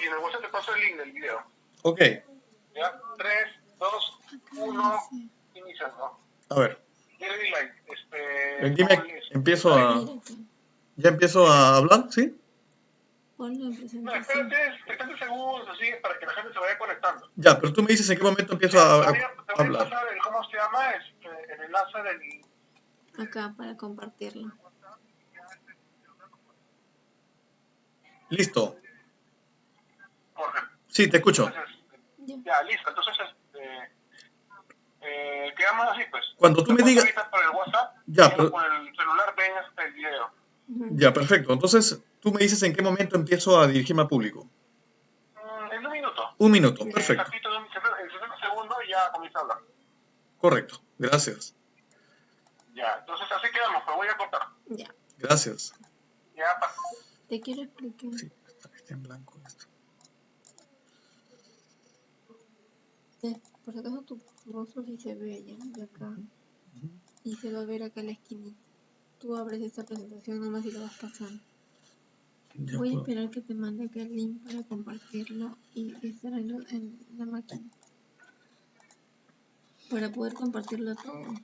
y en el WhatsApp te paso el link del video. Ok. Ya, 3, 2, 1, iniciando. A ver. Dime, empiezo a... ¿Ya empiezo a hablar? ¿Sí? No, espérate 70 segundos, así, para que la gente se vaya conectando. Ya, pero tú me dices en qué momento empiezo a hablar. Te voy a pasar el, ¿cómo se llama? El enlace del... Acá, para compartirlo. Listo. Jorge. Sí, te escucho. Entonces, ya, listo. Entonces, quedamos así, pues. Cuando tú me digas... ahorita por el WhatsApp, ya, pero... por el celular ven el video. Ya, perfecto. Entonces, tú me dices en qué momento empiezo a dirigirme al público. En 1 minuto. 1 minuto, perfecto. En 60 segundos ya comienza a hablar. Correcto, gracias. Ya, entonces así quedamos, pero voy a cortar. Ya. Gracias. Ya, te quiero explicar. Sí, está en blanco esto. Por si acaso tu rostro sí se ve ya de acá. Y se va a ver acá en la esquina. Tú abres esta presentación nomás y lo vas pasando. Ya voy puedo. a esperar que te mande acá el link para compartirlo y estar en la máquina. Para poder compartirlo todo.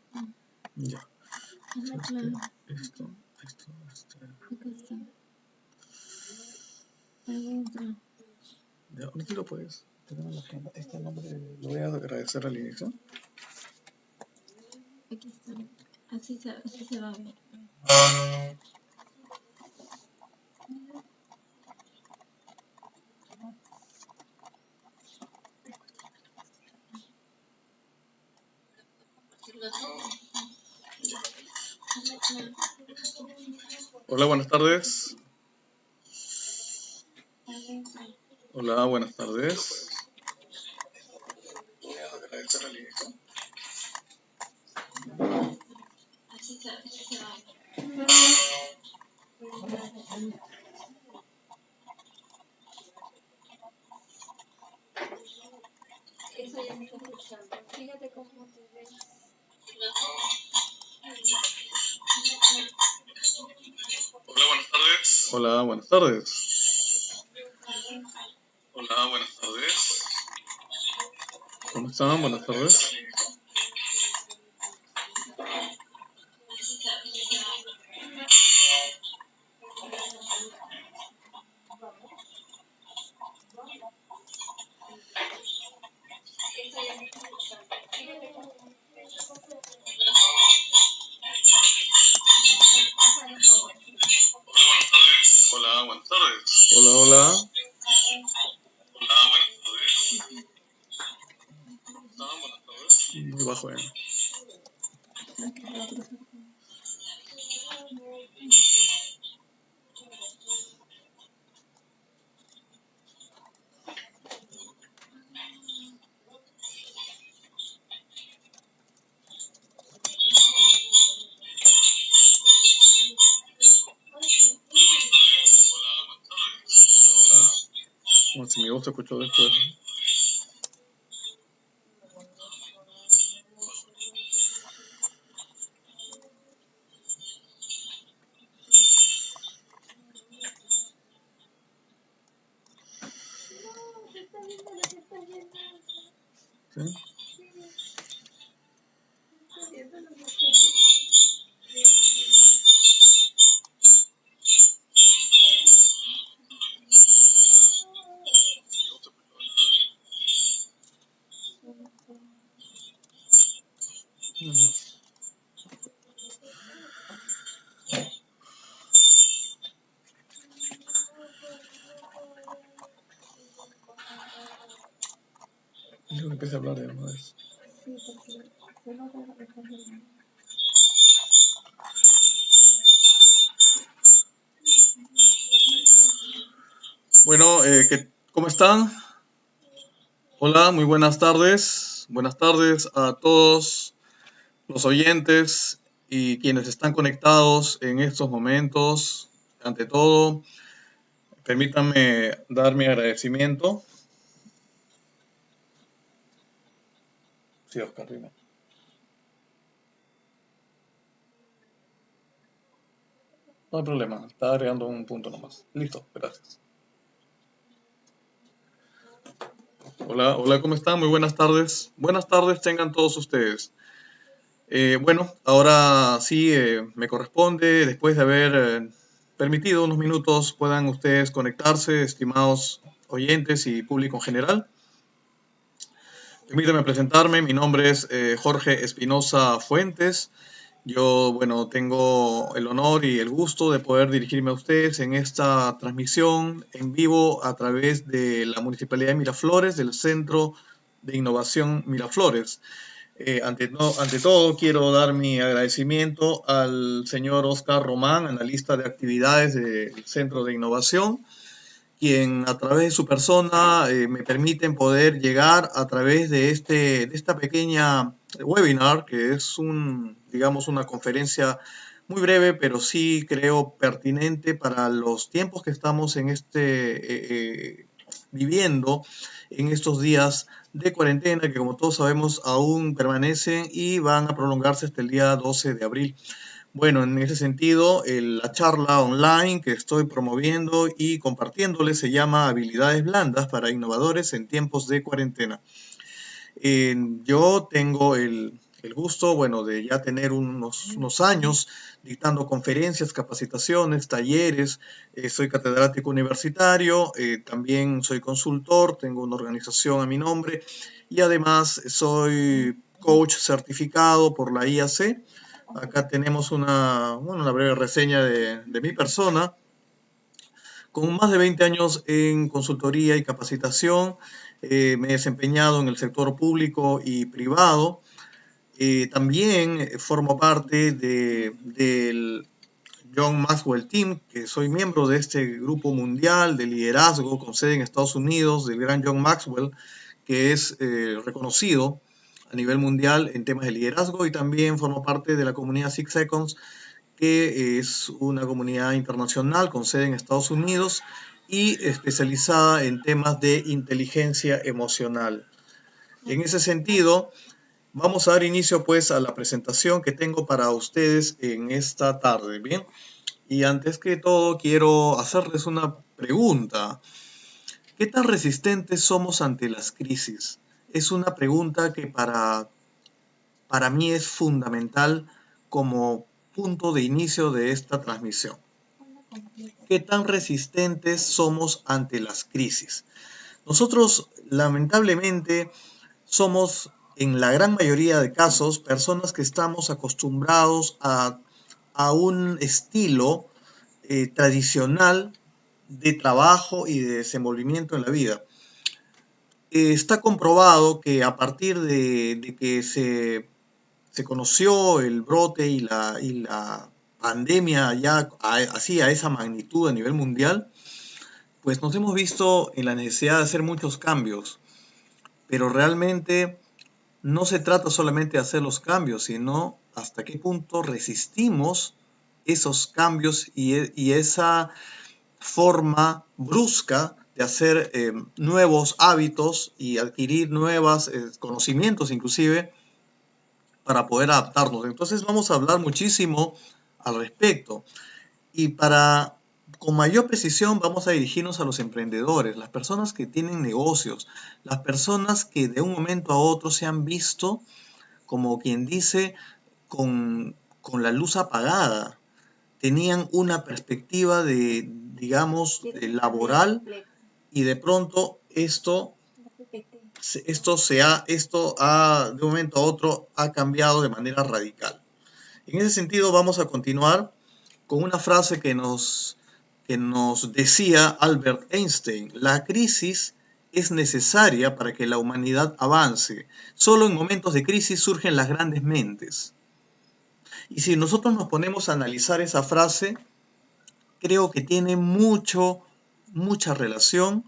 Ya. Esto. Acá está. Adentro. Ya, aquí lo puedes. Este nombre lo voy a agradecer al inicio. Aquí está. Así se va a ver. Hola, buenas tardes. Hola, buenas tardes. Voy a agradecer al inicio. Así se va a ver. Eso ya me está escuchando. Fíjate cómo te ves. Hola, buenas tardes. Hola, buenas tardes. Hola, buenas tardes. ¿Cómo están? Buenas tardes. Hola, buenas tardes. Hola, hola. Hola, buenas tardes. Buenas tardes. Muy bajo, Bueno, si mi voz se escuchó después. ¿Sí? Yo empecé a hablar de una vez. Sí, porque no te Bueno, ¿cómo están? Hola, muy buenas tardes. Buenas tardes a todos los oyentes y quienes están conectados en estos momentos. Ante todo, permítanme dar mi agradecimiento. Sí, Oscar, dime. No hay problema, está agregando un punto nomás. Listo, gracias. Hola, hola, ¿cómo están? Muy buenas tardes. Buenas tardes tengan todos ustedes. Bueno, ahora sí me corresponde, después de haber permitido unos minutos, puedan ustedes conectarse, estimados oyentes y público en general. Permítanme presentarme, mi nombre es Jorge Espinosa Fuentes. Yo, bueno, tengo el honor y el gusto de poder dirigirme a ustedes en esta transmisión en vivo a través de la Municipalidad de Miraflores, del Centro de Innovación Miraflores. Ante todo, quiero dar mi agradecimiento al señor Oscar Román, analista de actividades del Centro de Innovación, quien a través de su persona me permiten poder llegar a través de esta pequeña webinar, que es digamos, una conferencia muy breve, pero sí creo pertinente para los tiempos que estamos viviendo en estos días de cuarentena, que como todos sabemos aún permanecen y van a prolongarse hasta el día 12 de abril. Bueno, en ese sentido, la charla online que estoy promoviendo y compartiéndoles se llama Habilidades Blandas para Innovadores en Tiempos de Cuarentena. Yo tengo el gusto, bueno, de ya tener unos años dictando conferencias, capacitaciones, talleres. Soy catedrático universitario, también soy consultor, tengo una organización a mi nombre y además soy coach certificado por la IAC. Acá tenemos una breve reseña de mi persona. Con más de 20 años en consultoría y capacitación, me he desempeñado en el sector público y privado. También formo parte del John Maxwell Team, que soy miembro de este grupo mundial de liderazgo con sede en Estados Unidos, del gran John Maxwell, que es reconocido a nivel mundial en temas de liderazgo, y también formo parte de la comunidad Six Seconds, que es una comunidad internacional con sede en Estados Unidos y especializada en temas de inteligencia emocional. En ese sentido, vamos a dar inicio pues a la presentación que tengo para ustedes en esta tarde, ¿bien? Y antes que todo quiero hacerles una pregunta. ¿Qué tan resistentes somos ante las crisis? Es una pregunta que para mí es fundamental como punto de inicio de esta transmisión. ¿Qué tan resistentes somos ante las crisis? Nosotros, lamentablemente, somos, en la gran mayoría de casos, personas que estamos acostumbrados a un estilo tradicional de trabajo y de desenvolvimiento en la vida. Está comprobado que a partir de que se conoció el brote y la pandemia ya así a esa magnitud a nivel mundial, pues nos hemos visto en la necesidad de hacer muchos cambios, pero realmente no se trata solamente de hacer los cambios, sino hasta qué punto resistimos esos cambios y esa forma brusca de hacer nuevos hábitos y adquirir nuevos conocimientos inclusive para poder adaptarnos. Entonces vamos a hablar muchísimo al respecto y con mayor precisión vamos a dirigirnos a los emprendedores, las personas que tienen negocios, las personas que de un momento a otro se han visto, como quien dice, con la luz apagada. Tenían una perspectiva digamos, laboral y de pronto esto de un momento a otro ha cambiado de manera radical. En ese sentido vamos a continuar con una frase que nos decía Albert Einstein: la crisis es necesaria para que la humanidad avance. Solo en momentos de crisis surgen las grandes mentes. Y si nosotros nos ponemos a analizar esa frase, creo que tiene mucha relación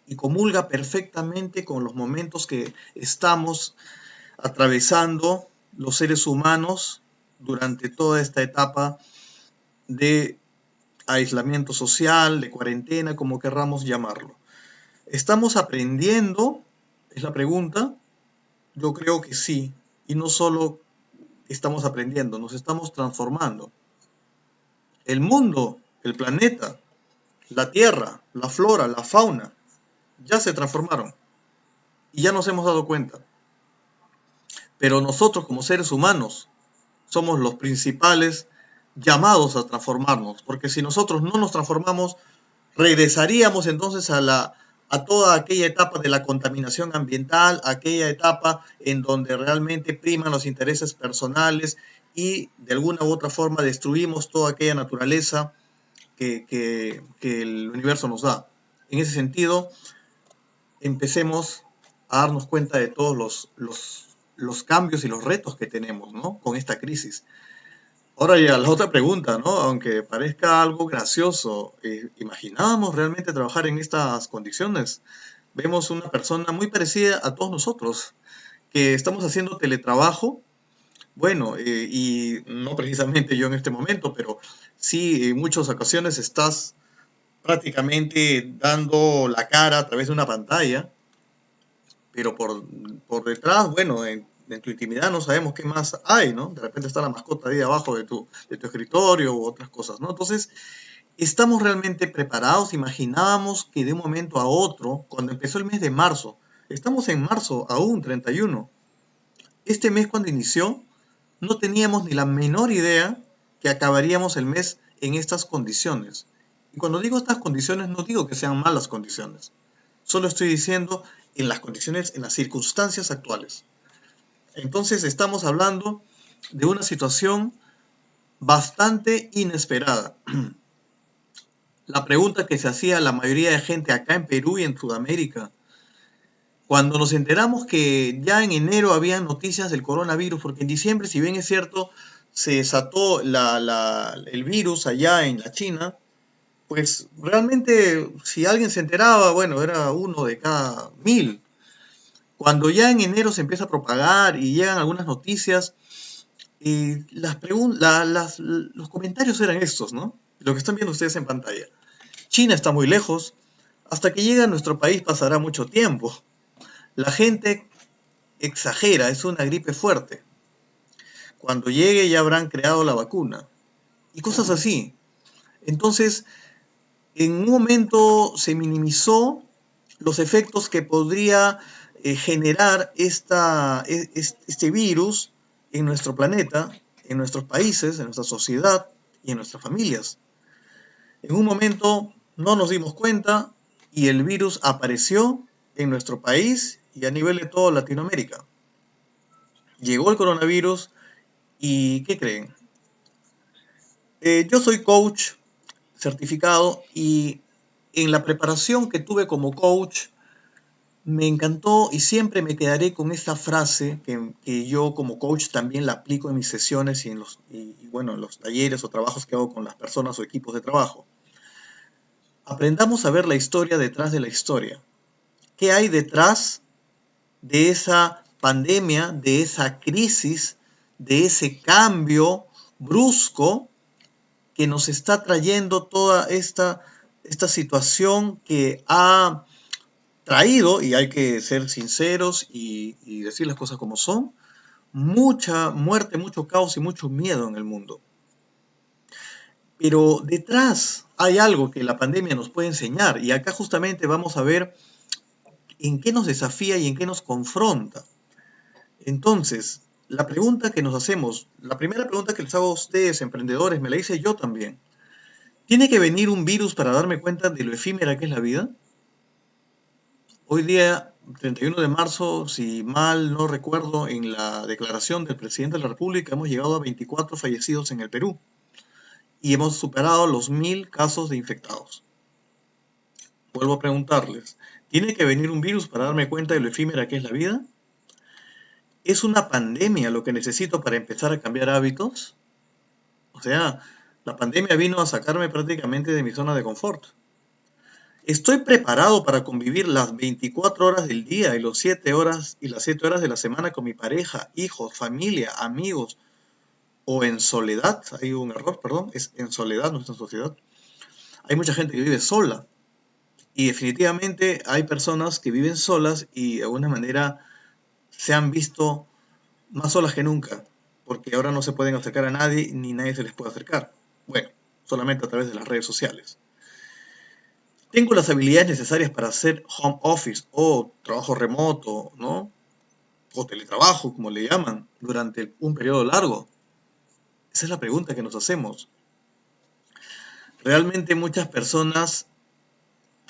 y comulga perfectamente con los momentos que estamos atravesando los seres humanos durante toda esta etapa de aislamiento social, de cuarentena, como querramos llamarlo. ¿Estamos aprendiendo? Es la pregunta. Yo creo que sí. Y no solo estamos aprendiendo, nos estamos transformando. El mundo, el planeta, la tierra, la flora, la fauna, ya se transformaron. y ya nos hemos dado cuenta. Pero nosotros como seres humanos somos los principales llamados a transformarnos, porque si nosotros no nos transformamos, regresaríamos entonces a toda aquella etapa de la contaminación ambiental, aquella etapa en donde realmente priman los intereses personales y de alguna u otra forma destruimos toda aquella naturaleza que el universo nos da. En ese sentido, empecemos a darnos cuenta de todos los cambios y los retos que tenemos, ¿no?, con esta crisis. Ahora ya la otra pregunta, ¿no? Aunque parezca algo gracioso, ¿imaginábamos realmente trabajar en estas condiciones? Vemos una persona muy parecida a todos nosotros, que estamos haciendo teletrabajo, bueno, y no precisamente yo en este momento, pero sí en muchas ocasiones estás prácticamente dando la cara a través de una pantalla, pero por detrás, bueno, en tu intimidad no sabemos qué más hay, ¿no? De repente está la mascota ahí abajo de tu escritorio u otras cosas, ¿no? Entonces, ¿estamos realmente preparados? Imaginábamos que de un momento a otro, cuando empezó el mes de marzo, estamos en marzo aún, 31. Este mes cuando inició, no teníamos ni la menor idea que acabaríamos el mes en estas condiciones. Y cuando digo estas condiciones, no digo que sean malas condiciones. Solo estoy diciendo en las condiciones, en las circunstancias actuales. Entonces estamos hablando de una situación bastante inesperada. La pregunta que se hacía la mayoría de gente acá en Perú y en Sudamérica, cuando nos enteramos que ya en enero había noticias del coronavirus, porque en diciembre, si bien es cierto, se desató el virus allá en la China, pues realmente si alguien se enteraba, bueno, era 1 de cada 1000. Cuando ya en enero se empieza a propagar y llegan algunas noticias, los comentarios eran estos, ¿no? Lo que están viendo ustedes en pantalla. China está muy lejos. Hasta que llegue a nuestro país pasará mucho tiempo. La gente exagera, es una gripe fuerte. Cuando llegue ya habrán creado la vacuna. Y cosas así. Entonces, en un momento se minimizó los efectos que podría generar este virus en nuestro planeta, en nuestros países, en nuestra sociedad y en nuestras familias. En un momento no nos dimos cuenta y el virus apareció en nuestro país y a nivel de toda Latinoamérica. Llegó el coronavirus y ¿qué creen? Yo soy coach certificado y en la preparación que tuve como coach me encantó y siempre me quedaré con esta frase que yo como coach también la aplico en mis sesiones y en los talleres o trabajos que hago con las personas o equipos de trabajo. Aprendamos a ver la historia detrás de la historia. ¿Qué hay detrás de esa pandemia, de esa crisis, de ese cambio brusco que nos está trayendo toda esta situación que ha traído, y hay que ser sinceros y decir las cosas como son, mucha muerte, mucho caos y mucho miedo en el mundo? Pero detrás hay algo que la pandemia nos puede enseñar, y acá justamente vamos a ver en qué nos desafía y en qué nos confronta. Entonces, la pregunta que nos hacemos, la primera pregunta que les hago a ustedes, emprendedores, me la hice yo también. ¿Tiene que venir un virus para darme cuenta de lo efímera que es la vida? Hoy día, 31 de marzo, si mal no recuerdo, en la declaración del presidente de la República, hemos llegado a 24 fallecidos en el Perú y hemos superado los 1000 casos de infectados. Vuelvo a preguntarles, ¿tiene que venir un virus para darme cuenta de lo efímera que es la vida? ¿Es una pandemia lo que necesito para empezar a cambiar hábitos? O sea, la pandemia vino a sacarme prácticamente de mi zona de confort. ¿Estoy preparado para convivir las 24 horas del día y las 7 horas de la semana con mi pareja, hijos, familia, amigos, o en soledad? Hay un error, perdón, es en soledad nuestra sociedad. Hay mucha gente que vive sola y definitivamente hay personas que viven solas y de alguna manera se han visto más solas que nunca, porque ahora no se pueden acercar a nadie ni nadie se les puede acercar. Bueno, solamente a través de las redes sociales. tengo las habilidades necesarias para hacer home office o trabajo remoto, ¿no? O teletrabajo, como le llaman, durante un periodo largo. Esa es la pregunta que nos hacemos. Realmente muchas personas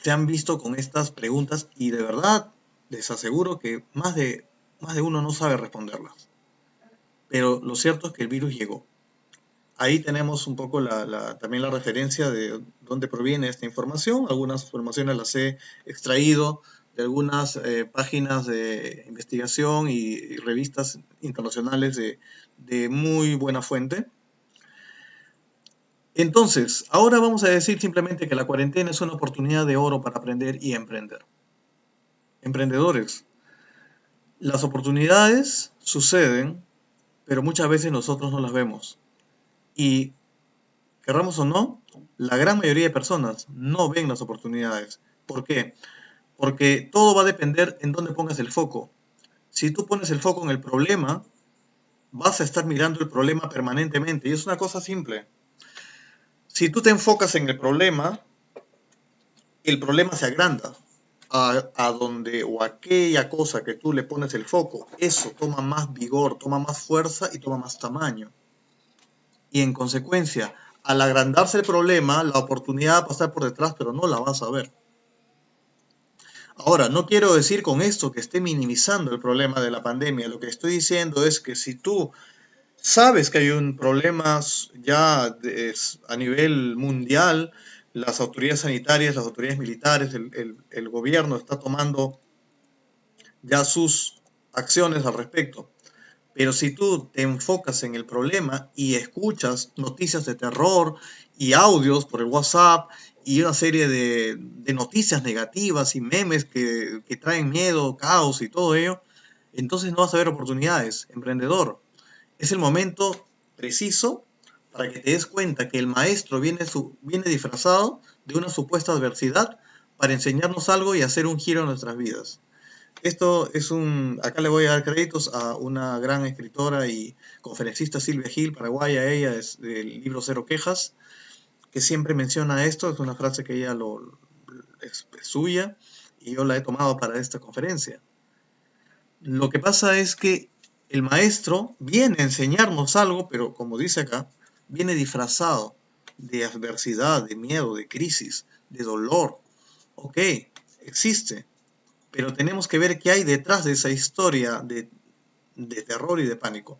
se han visto con estas preguntas y de verdad les aseguro que más de uno no sabe responderlas. Pero lo cierto es que el virus llegó. Ahí tenemos un poco también la referencia de dónde proviene esta información. Algunas informaciones las he extraído de algunas páginas de investigación y revistas internacionales de muy buena fuente. Entonces, ahora vamos a decir simplemente que la cuarentena es una oportunidad de oro para aprender y emprender. Emprendedores, las oportunidades suceden, pero muchas veces nosotros no las vemos. Y, querramos o no, la gran mayoría de personas no ven las oportunidades. ¿Por qué? Porque todo va a depender en dónde pongas el foco. Si tú pones el foco en el problema, vas a estar mirando el problema permanentemente. Y es una cosa simple. Si tú te enfocas en el problema se agranda. A donde o aquella cosa que tú le pones el foco, eso toma más vigor, toma más fuerza y toma más tamaño. Y en consecuencia, al agrandarse el problema, la oportunidad va a pasar por detrás, pero no la vas a ver. Ahora, no quiero decir con esto que esté minimizando el problema de la pandemia. Lo que estoy diciendo es que si tú sabes que hay un problema ya a nivel mundial, las autoridades sanitarias, las autoridades militares, el gobierno está tomando ya sus acciones al respecto. Pero si tú te enfocas en el problema y escuchas noticias de terror y audios por el WhatsApp y una serie de noticias negativas y memes que traen miedo, caos y todo ello, entonces no vas a ver oportunidades. Emprendedor, es el momento preciso para que te des cuenta que el maestro viene disfrazado de una supuesta adversidad para enseñarnos algo y hacer un giro en nuestras vidas. Esto es acá le voy a dar créditos a una gran escritora y conferencista, Silvia Gil, paraguaya. Ella es del libro Cero Quejas, que siempre menciona esto. Es una frase que ella es suya y yo la he tomado para esta conferencia. Lo que pasa es que el maestro viene a enseñarnos algo, pero como dice acá, viene disfrazado de adversidad, de miedo, de crisis, de dolor. Ok, existe, pero tenemos que ver qué hay detrás de esa historia de terror y de pánico.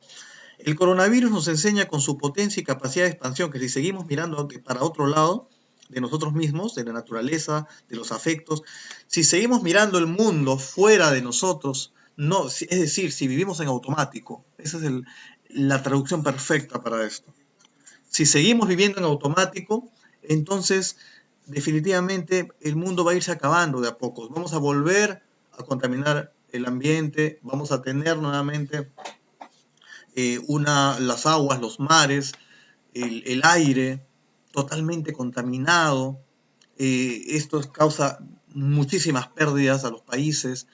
El coronavirus nos enseña con su potencia y capacidad de expansión que si seguimos mirando para otro lado de nosotros mismos, de la naturaleza, de los afectos, si seguimos mirando el mundo fuera de nosotros, no, es decir, si vivimos en automático, esa es la traducción perfecta para esto. Si seguimos viviendo en automático, entonces definitivamente el mundo va a irse acabando de a pocos. Vamos a volver a contaminar el ambiente, vamos a tener nuevamente las aguas, los mares, el aire totalmente contaminado. Esto causa muchísimas pérdidas a los países.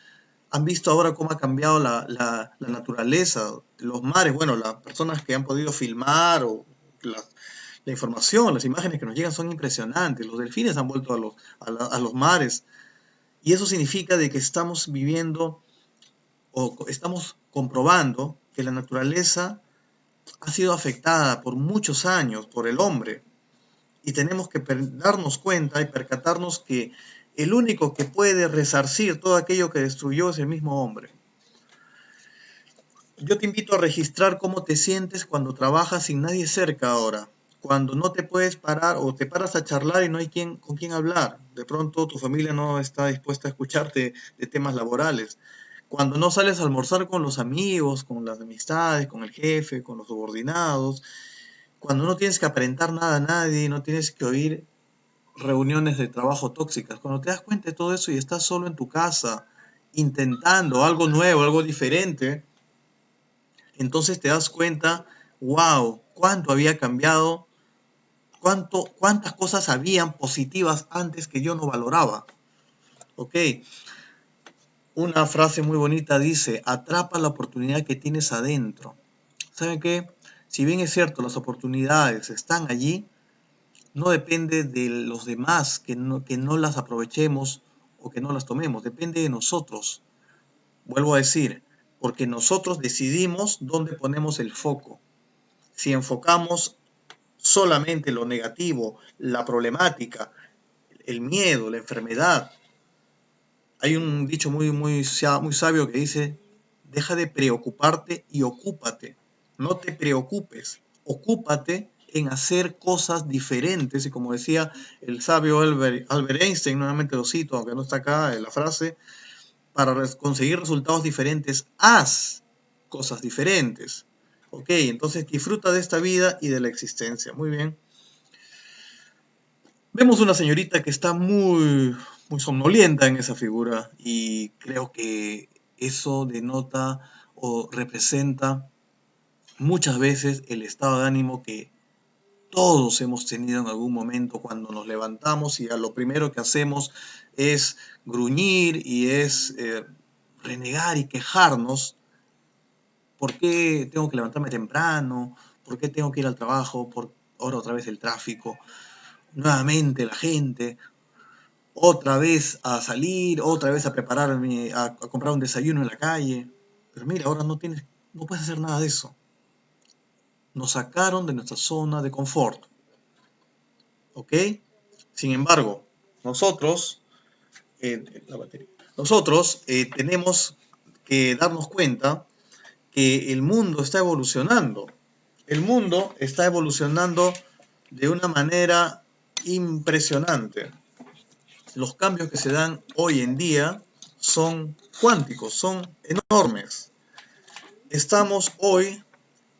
Han visto ahora cómo ha cambiado la naturaleza, los mares. Bueno, las personas que han podido filmar o la información, las imágenes que nos llegan son impresionantes. Los delfines han vuelto a los mares. Y eso significa de que estamos viviendo o estamos comprobando que la naturaleza ha sido afectada por muchos años por el hombre. Y tenemos que darnos cuenta y percatarnos que el único que puede resarcir todo aquello que destruyó es el mismo hombre. Yo te invito a registrar cómo te sientes cuando trabajas sin nadie cerca ahora. Cuando no te puedes parar o te paras a charlar y no hay con quién hablar. De pronto tu familia no está dispuesta a escucharte de temas laborales. Cuando no sales a almorzar con los amigos, con las amistades, con el jefe, con los subordinados. Cuando no tienes que aparentar nada a nadie, no tienes que oír reuniones de trabajo tóxicas. Cuando te das cuenta de todo eso y estás solo en tu casa, intentando algo nuevo, algo diferente, entonces te das cuenta, wow, cuánto había cambiado, cuántas cosas habían positivas antes que yo no valoraba. Ok, una frase muy bonita dice, atrapa la oportunidad que tienes adentro. ¿Saben qué? Si bien es cierto, las oportunidades están allí, no depende de los demás que no las aprovechemos o que no las tomemos, depende de nosotros. Vuelvo a decir, porque nosotros decidimos dónde ponemos el foco. Si enfocamos solamente lo negativo, la problemática, el miedo, la enfermedad. Hay un dicho muy sabio que dice, deja de preocuparte y ocúpate. No te preocupes, ocúpate en hacer cosas diferentes. Y como decía el sabio Albert Einstein, nuevamente lo cito, aunque no está acá en la frase, para conseguir resultados diferentes, haz cosas diferentes. Ok, entonces disfruta de esta vida y de la existencia. Muy bien. Vemos una señorita que está muy somnolienta en esa figura y creo que eso denota o representa muchas veces el estado de ánimo que todos hemos tenido en algún momento cuando nos levantamos y lo primero que hacemos es gruñir y es renegar y quejarnos. ¿Por qué tengo que levantarme temprano? ¿Por qué tengo que ir al trabajo? Ahora otra vez el tráfico. Nuevamente la gente. Otra vez a salir, otra vez a prepararme, a comprar un desayuno en la calle. Pero mira, ahora no puedes hacer nada de eso. Nos sacaron de nuestra zona de confort. ¿Ok? Sin embargo, nosotros tenemos que darnos cuenta que el mundo está evolucionando. El mundo está evolucionando de una manera impresionante. Los cambios que se dan hoy en día son cuánticos, son enormes. Estamos hoy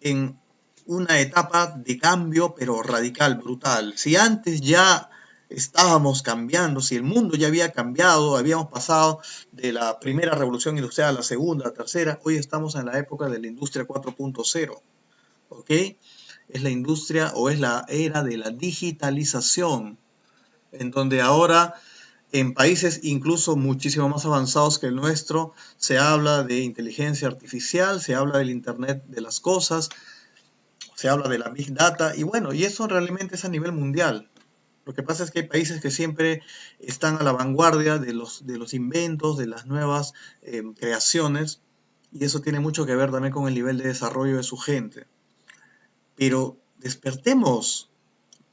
en una etapa de cambio, pero radical, brutal. Si antes ya estábamos cambiando, si el mundo ya había cambiado, habíamos pasado de la primera revolución industrial a la segunda, a la tercera, hoy estamos en la época de la industria 4.0, ¿ok? Es la industria o es la era de la digitalización, en donde ahora en países incluso muchísimo más avanzados que el nuestro, se habla de inteligencia artificial, se habla del Internet de las cosas, se habla de la Big Data, y bueno, y eso realmente es a nivel mundial. Lo que pasa es que hay países que siempre están a la vanguardia de los inventos, de las nuevas creaciones, y eso tiene mucho que ver también con el nivel de desarrollo de su gente. Pero despertemos,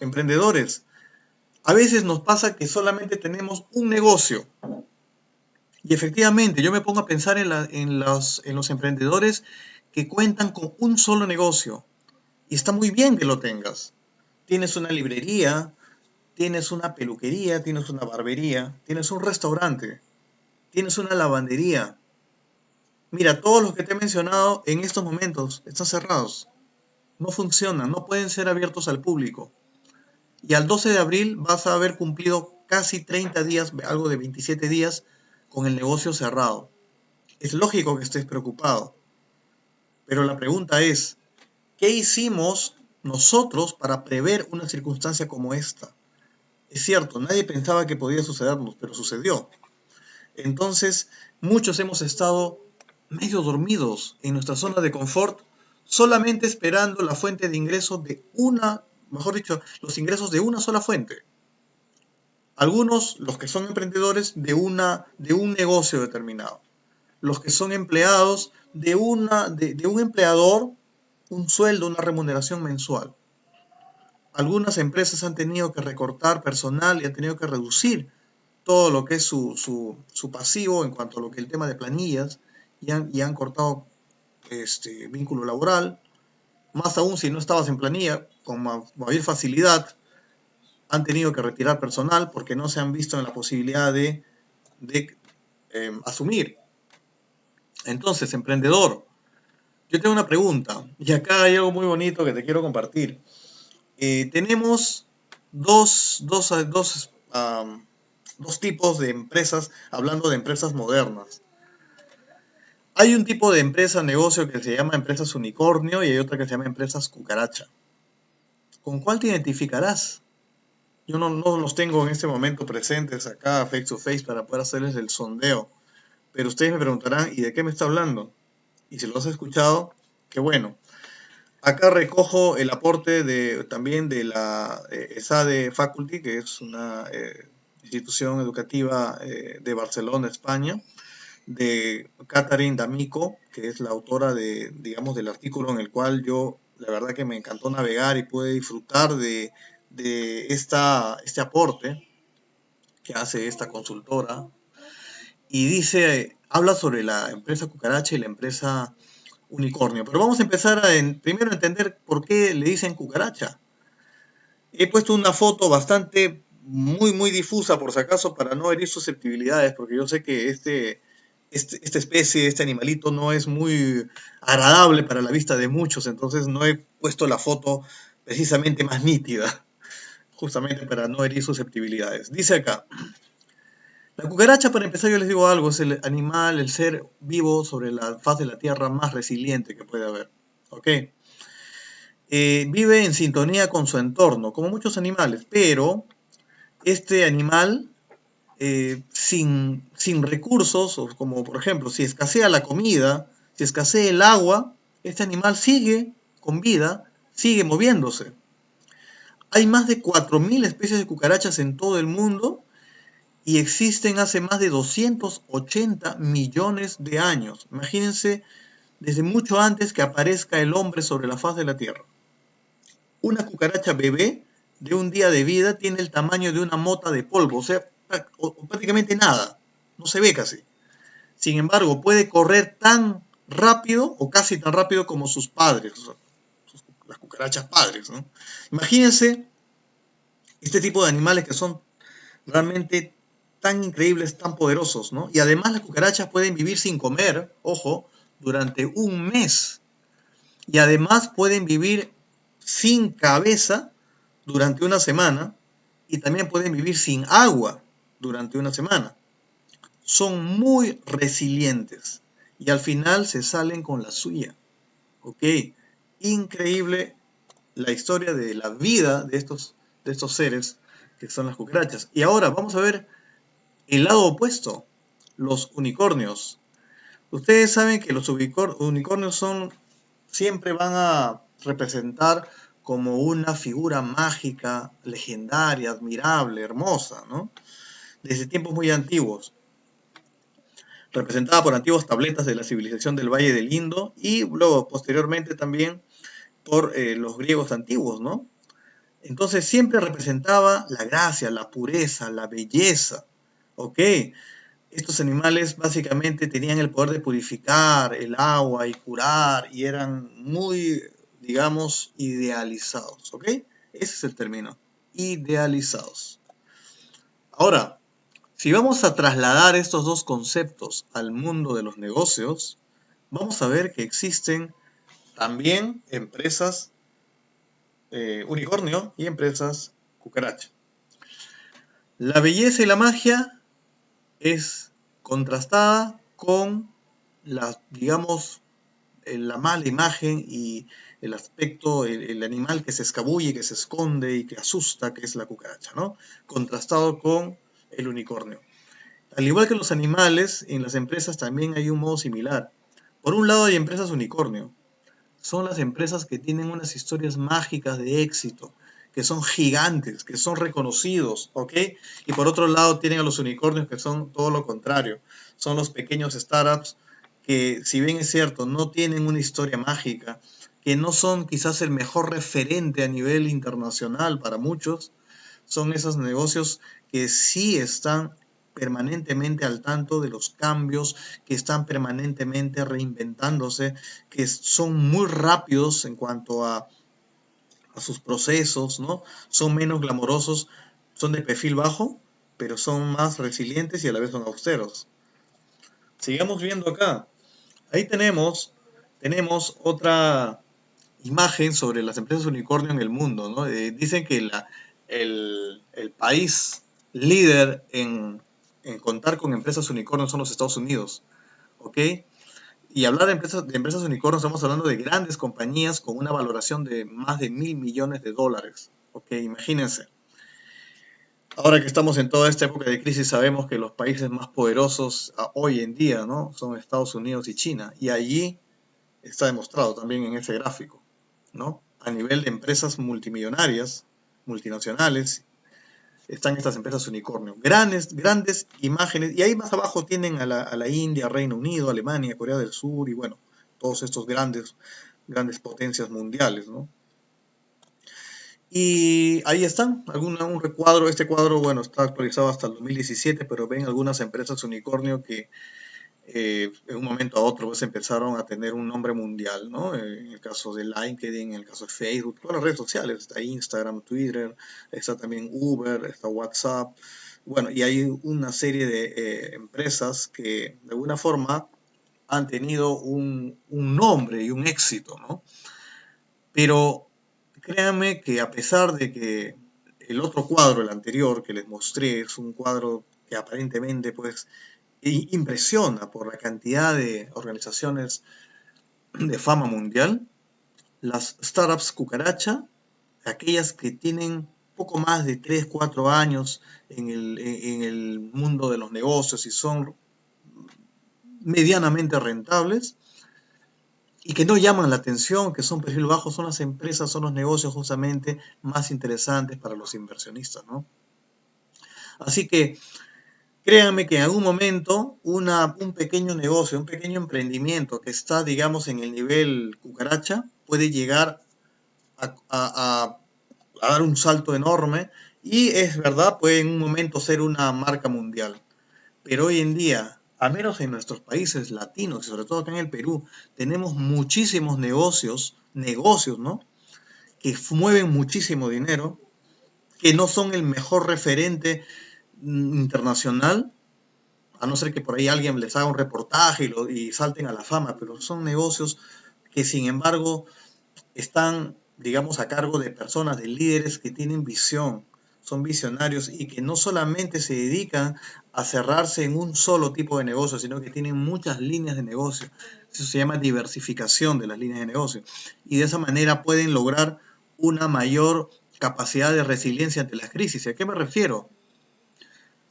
emprendedores. A veces nos pasa que solamente tenemos un negocio. Y efectivamente, yo me pongo a pensar en los emprendedores que cuentan con un solo negocio. Y está muy bien que lo tengas. Tienes una librería, tienes una peluquería, tienes una barbería, tienes un restaurante, tienes una lavandería. Mira, todos los que te he mencionado en estos momentos están cerrados. No funcionan, no pueden ser abiertos al público. Y al 12 de abril vas a haber cumplido casi 30 días, algo de 27 días, con el negocio cerrado. Es lógico que estés preocupado. Pero la pregunta es, ¿qué hicimos nosotros para prever una circunstancia como esta? Es cierto, nadie pensaba que podía sucedernos, pero sucedió. Entonces, muchos hemos estado medio dormidos en nuestra zona de confort, solamente esperando la fuente de ingresos los ingresos de una sola fuente. Algunos, los que son emprendedores, de un negocio determinado. Los que son empleados de un empleador, un sueldo, una remuneración mensual. Algunas empresas han tenido que recortar personal y han tenido que reducir todo lo que es su pasivo en cuanto a lo que el tema de planillas y han cortado vínculo laboral. Más aún si no estabas en planilla, con mayor facilidad, han tenido que retirar personal porque no se han visto en la posibilidad de asumir. Entonces, emprendedor, yo tengo una pregunta y acá hay algo muy bonito que te quiero compartir. Tenemos dos tipos de empresas, hablando de empresas modernas. Hay un tipo de empresa, negocio que se llama empresas unicornio y hay otra que se llama empresas cucaracha. ¿Con cuál te identificarás? Yo no los tengo en este momento presentes acá face to face para poder hacerles el sondeo. Pero ustedes me preguntarán, ¿y de qué me está hablando? Y si lo has escuchado, qué bueno. acá recojo el aporte también de la ESADE Faculty, que es una institución educativa de Barcelona, España, de Catherine D'Amico, que es la autora digamos, del artículo en el cual yo, la verdad que me encantó navegar y pude disfrutar de este aporte que hace esta consultora. Y habla sobre la empresa cucaracha y la empresa unicornio. Pero vamos a empezar primero a entender por qué le dicen cucaracha. He puesto una foto bastante, muy difusa, por si acaso, para no herir susceptibilidades, porque yo sé que esta especie, este animalito, no es muy agradable para la vista de muchos, entonces no he puesto la foto precisamente más nítida, justamente para no herir susceptibilidades. Dice acá, la cucaracha, para empezar, yo les digo algo, es el animal, el ser vivo sobre la faz de la Tierra más resiliente que puede haber. ¿Ok? Vive en sintonía con su entorno, como muchos animales, pero este animal, sin recursos, como por ejemplo, si escasea la comida, si escasea el agua, este animal sigue con vida, sigue moviéndose. Hay más de 4.000 especies de cucarachas en todo el mundo y existen hace más de 280 millones de años. Imagínense, desde mucho antes que aparezca el hombre sobre la faz de la Tierra. Una cucaracha bebé de un día de vida tiene el tamaño de una mota de polvo, o sea, prácticamente nada, no se ve casi. Sin embargo, puede correr tan rápido o casi tan rápido como sus padres, o sea, las cucarachas padres, ¿no? Imagínense este tipo de animales que son realmente tan increíbles, tan poderosos, ¿no? Y además las cucarachas pueden vivir sin comer, ojo, durante un mes. Y además pueden vivir sin cabeza durante una semana y también pueden vivir sin agua durante una semana. Son muy resilientes y al final se salen con la suya. ¿Ok? Increíble la historia de la vida de estos seres que son las cucarachas. Y ahora vamos a ver el lado opuesto, los unicornios. Ustedes saben que los unicornios siempre van a representar como una figura mágica, legendaria, admirable, hermosa, ¿no? Desde tiempos muy antiguos. Representada por antiguas tabletas de la civilización del Valle del Indo y luego, posteriormente, también por los griegos antiguos, ¿no? Entonces siempre representaba la gracia, la pureza, la belleza, ¿ok? Estos animales básicamente tenían el poder de purificar el agua y curar y eran muy, digamos, idealizados, ¿ok? Ese es el término, idealizados. Ahora, si vamos a trasladar estos dos conceptos al mundo de los negocios, vamos a ver que existen también empresas unicornio y empresas cucaracha. La belleza y la magia es contrastada con digamos, la mala imagen y el aspecto, el animal que se escabulle, que se esconde y que asusta, que es la cucaracha, ¿no? Contrastado con el unicornio. Al igual que los animales, en las empresas también hay un modo similar. Por un lado hay empresas unicornio. Son las empresas que tienen unas historias mágicas de éxito, que son gigantes, que son reconocidos, ¿ok? Y por otro lado tienen a los unicornios que son todo lo contrario. Son los pequeños startups que, si bien es cierto, no tienen una historia mágica, que no son quizás el mejor referente a nivel internacional para muchos, son esos negocios que sí están permanentemente al tanto de los cambios, que están permanentemente reinventándose, que son muy rápidos en cuanto a sus procesos, ¿no? Son menos glamorosos, son de perfil bajo, pero son más resilientes y a la vez son austeros. Sigamos viendo acá. Ahí tenemos otra imagen sobre las empresas unicornio en el mundo, ¿no? Dicen que el país líder en contar con empresas unicornio son los Estados Unidos, ¿ok? Y hablar de empresas unicornio, estamos hablando de grandes compañías con una valoración de más de $1.000 millones, ¿ok? Imagínense. Ahora que estamos en toda esta época de crisis, sabemos que los países más poderosos hoy en día, ¿no? Son Estados Unidos y China, y allí está demostrado también en ese gráfico. ¿no? A nivel de empresas multimillonarias, multinacionales, están estas empresas unicornio. Grandes imágenes, y ahí más abajo tienen a la India, Reino Unido, Alemania, Corea del Sur, y bueno, todos estos grandes potencias mundiales, ¿no? Y ahí están, un recuadro. Este cuadro, bueno, está actualizado hasta el 2017, pero ven algunas empresas unicornio que en un momento a otro pues empezaron a tener un nombre mundial, ¿no? En el caso de LinkedIn, en el caso de Facebook, todas las redes sociales, está Instagram, Twitter, está también Uber, está WhatsApp, bueno, y hay una serie de empresas que de alguna forma han tenido un nombre y un éxito, ¿no? Pero créanme que a pesar de que el otro cuadro, el anterior que les mostré, es un cuadro que aparentemente pues impresiona por la cantidad de organizaciones de fama mundial, las startups cucaracha, aquellas que tienen poco más de 3, 4 años en el mundo de los negocios y son medianamente rentables y que no llaman la atención, que son perfil bajo, son las empresas, son los negocios justamente más interesantes para los inversionistas, ¿no? Así que créanme que en algún momento un pequeño negocio, un pequeño emprendimiento que está, digamos, en el nivel cucaracha, puede llegar a dar un salto enorme y es verdad, puede en un momento ser una marca mundial. Pero hoy en día, al menos en nuestros países latinos y sobre todo acá en el Perú, tenemos muchísimos negocios, ¿no? Que mueven muchísimo dinero, que no son el mejor referente internacional, a no ser que por ahí alguien les haga un reportaje y salten a la fama, pero son negocios que sin embargo están, digamos, a cargo de personas, de líderes que tienen visión, son visionarios y que no solamente se dedican a cerrarse en un solo tipo de negocio, sino que tienen muchas líneas de negocio. Eso se llama diversificación de las líneas de negocio. Y de esa manera pueden lograr una mayor capacidad de resiliencia ante las crisis. ¿A qué me refiero?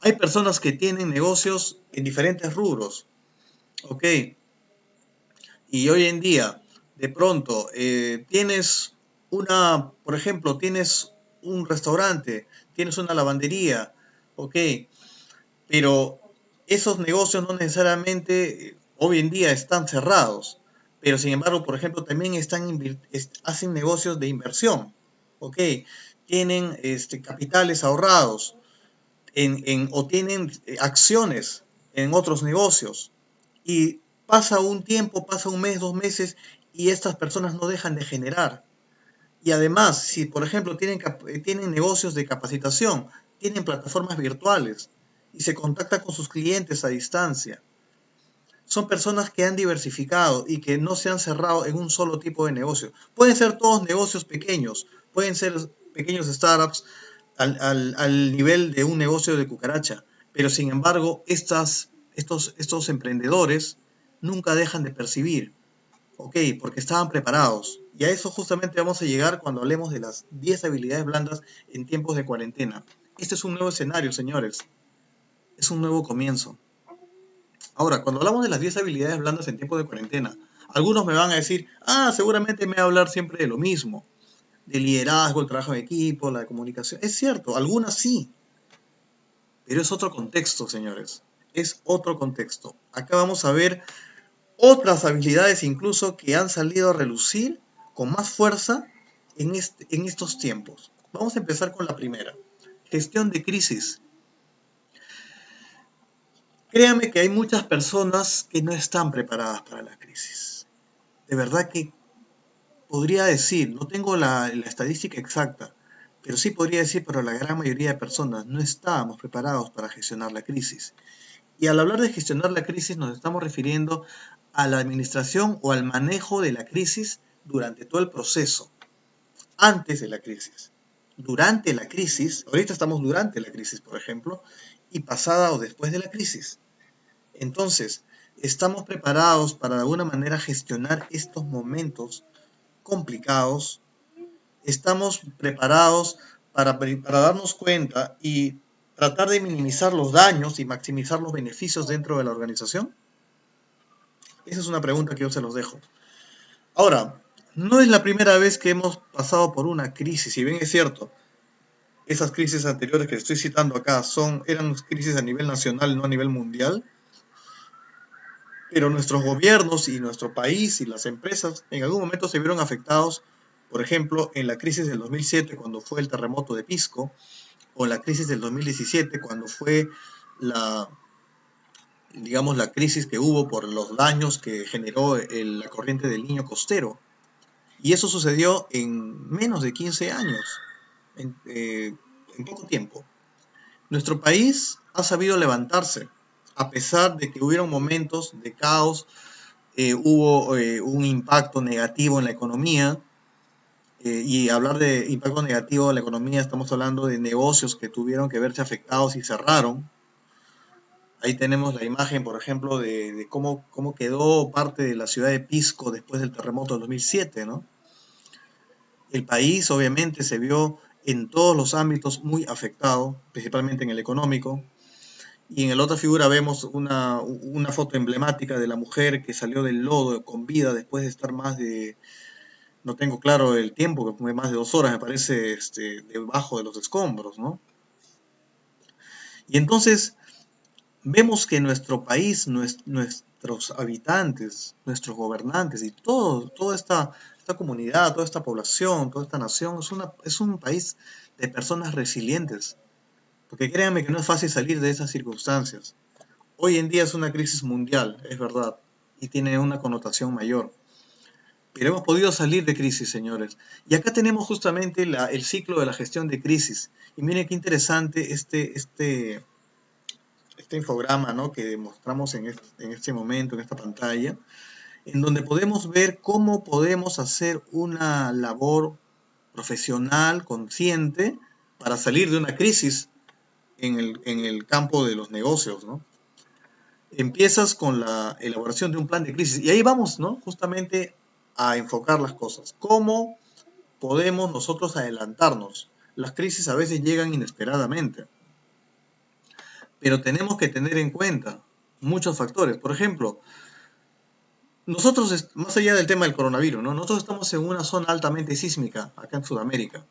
Hay personas que tienen negocios en diferentes rubros, ¿ok? Y hoy en día, de pronto, tienes por ejemplo, tienes un restaurante, tienes una lavandería, ¿ok? Pero esos negocios no necesariamente hoy en día están cerrados, pero sin embargo, por ejemplo, también hacen negocios de inversión, ¿ok? Tienen capitales ahorrados, o tienen acciones en otros negocios y pasa un tiempo, pasa un mes, 2 meses y estas personas no dejan de generar. Y además, si por ejemplo tienen negocios de capacitación, tienen plataformas virtuales y se contactan con sus clientes a distancia. Son personas que han diversificado y que no se han cerrado en un solo tipo de negocio. Pueden ser todos negocios pequeños, pueden ser pequeños startups, al nivel de un negocio de cucaracha. Pero sin embargo, estos emprendedores nunca dejan de percibir, ¿ok? Porque estaban preparados. Y a eso justamente vamos a llegar cuando hablemos de las 10 habilidades blandas en tiempos de cuarentena. Este es un nuevo escenario, señores. Es un nuevo comienzo. Ahora, cuando hablamos de las 10 habilidades blandas en tiempos de cuarentena, algunos me van a decir, seguramente me va a hablar siempre de lo mismo. De liderazgo, el trabajo en equipo, la comunicación. Es cierto, algunas sí. Pero es otro contexto, señores. Es otro contexto. Acá vamos a ver otras habilidades incluso que han salido a relucir con más fuerza en estos tiempos. Vamos a empezar con la primera. Gestión de crisis. Créanme que hay muchas personas que no están preparadas para la crisis. De verdad que podría decir, no tengo la estadística exacta, pero sí podría decir, pero la gran mayoría de personas no estábamos preparados para gestionar la crisis. Y al hablar de gestionar la crisis nos estamos refiriendo a la administración o al manejo de la crisis durante todo el proceso, antes de la crisis, durante la crisis, ahorita estamos durante la crisis, por ejemplo, y pasada o después de la crisis. Entonces, estamos preparados para de alguna manera gestionar estos momentos complicados, estamos preparados para darnos cuenta y tratar de minimizar los daños y maximizar los beneficios dentro de la organización. Esa es una pregunta que yo se los dejo. Ahora, no es la primera vez que hemos pasado por una crisis, si bien es cierto, esas crisis anteriores que estoy citando acá eran crisis a nivel nacional, no a nivel mundial, pero nuestros gobiernos y nuestro país y las empresas en algún momento se vieron afectados, por ejemplo, en la crisis del 2007 cuando fue el terremoto de Pisco, o en la crisis del 2017 cuando fue la, digamos, la crisis que hubo por los daños que generó la corriente del Niño costero. Y eso sucedió en menos de 15 años, en poco tiempo. Nuestro país ha sabido levantarse, a pesar de que hubieron momentos de caos, hubo un impacto negativo en la economía, y hablar de impacto negativo en la economía, estamos hablando de negocios que tuvieron que verse afectados y cerraron. Ahí tenemos la imagen, por ejemplo, de cómo quedó parte de la ciudad de Pisco después del terremoto del 2007, ¿no? El país obviamente se vio en todos los ámbitos muy afectado, principalmente en el económico. Y en la otra figura vemos una foto emblemática de la mujer que salió del lodo con vida después de estar no tengo claro el tiempo, que fue más de 2 horas, me parece, debajo de los escombros, ¿no? Y entonces vemos que nuestro país, nuestros habitantes, nuestros gobernantes y toda esta comunidad, toda esta población, toda esta nación, es un país de personas resilientes. Porque créanme que no es fácil salir de esas circunstancias. Hoy en día es una crisis mundial, es verdad, y tiene una connotación mayor. Pero hemos podido salir de crisis, señores. Y acá tenemos justamente el ciclo de la gestión de crisis. Y miren qué interesante este infograma, ¿no?, que mostramos en este momento, en esta pantalla, en donde podemos ver cómo podemos hacer una labor profesional, consciente, para salir de una crisis en el campo de los negocios, ¿no? Empiezas con la elaboración de un plan de crisis. Y ahí vamos, ¿no?, justamente a enfocar las cosas. ¿Cómo podemos nosotros adelantarnos? Las crisis a veces llegan inesperadamente. Pero tenemos que tener en cuenta muchos factores. Por ejemplo, nosotros, más allá del tema del coronavirus, ¿no?, nosotros estamos en una zona altamente sísmica acá en Sudamérica.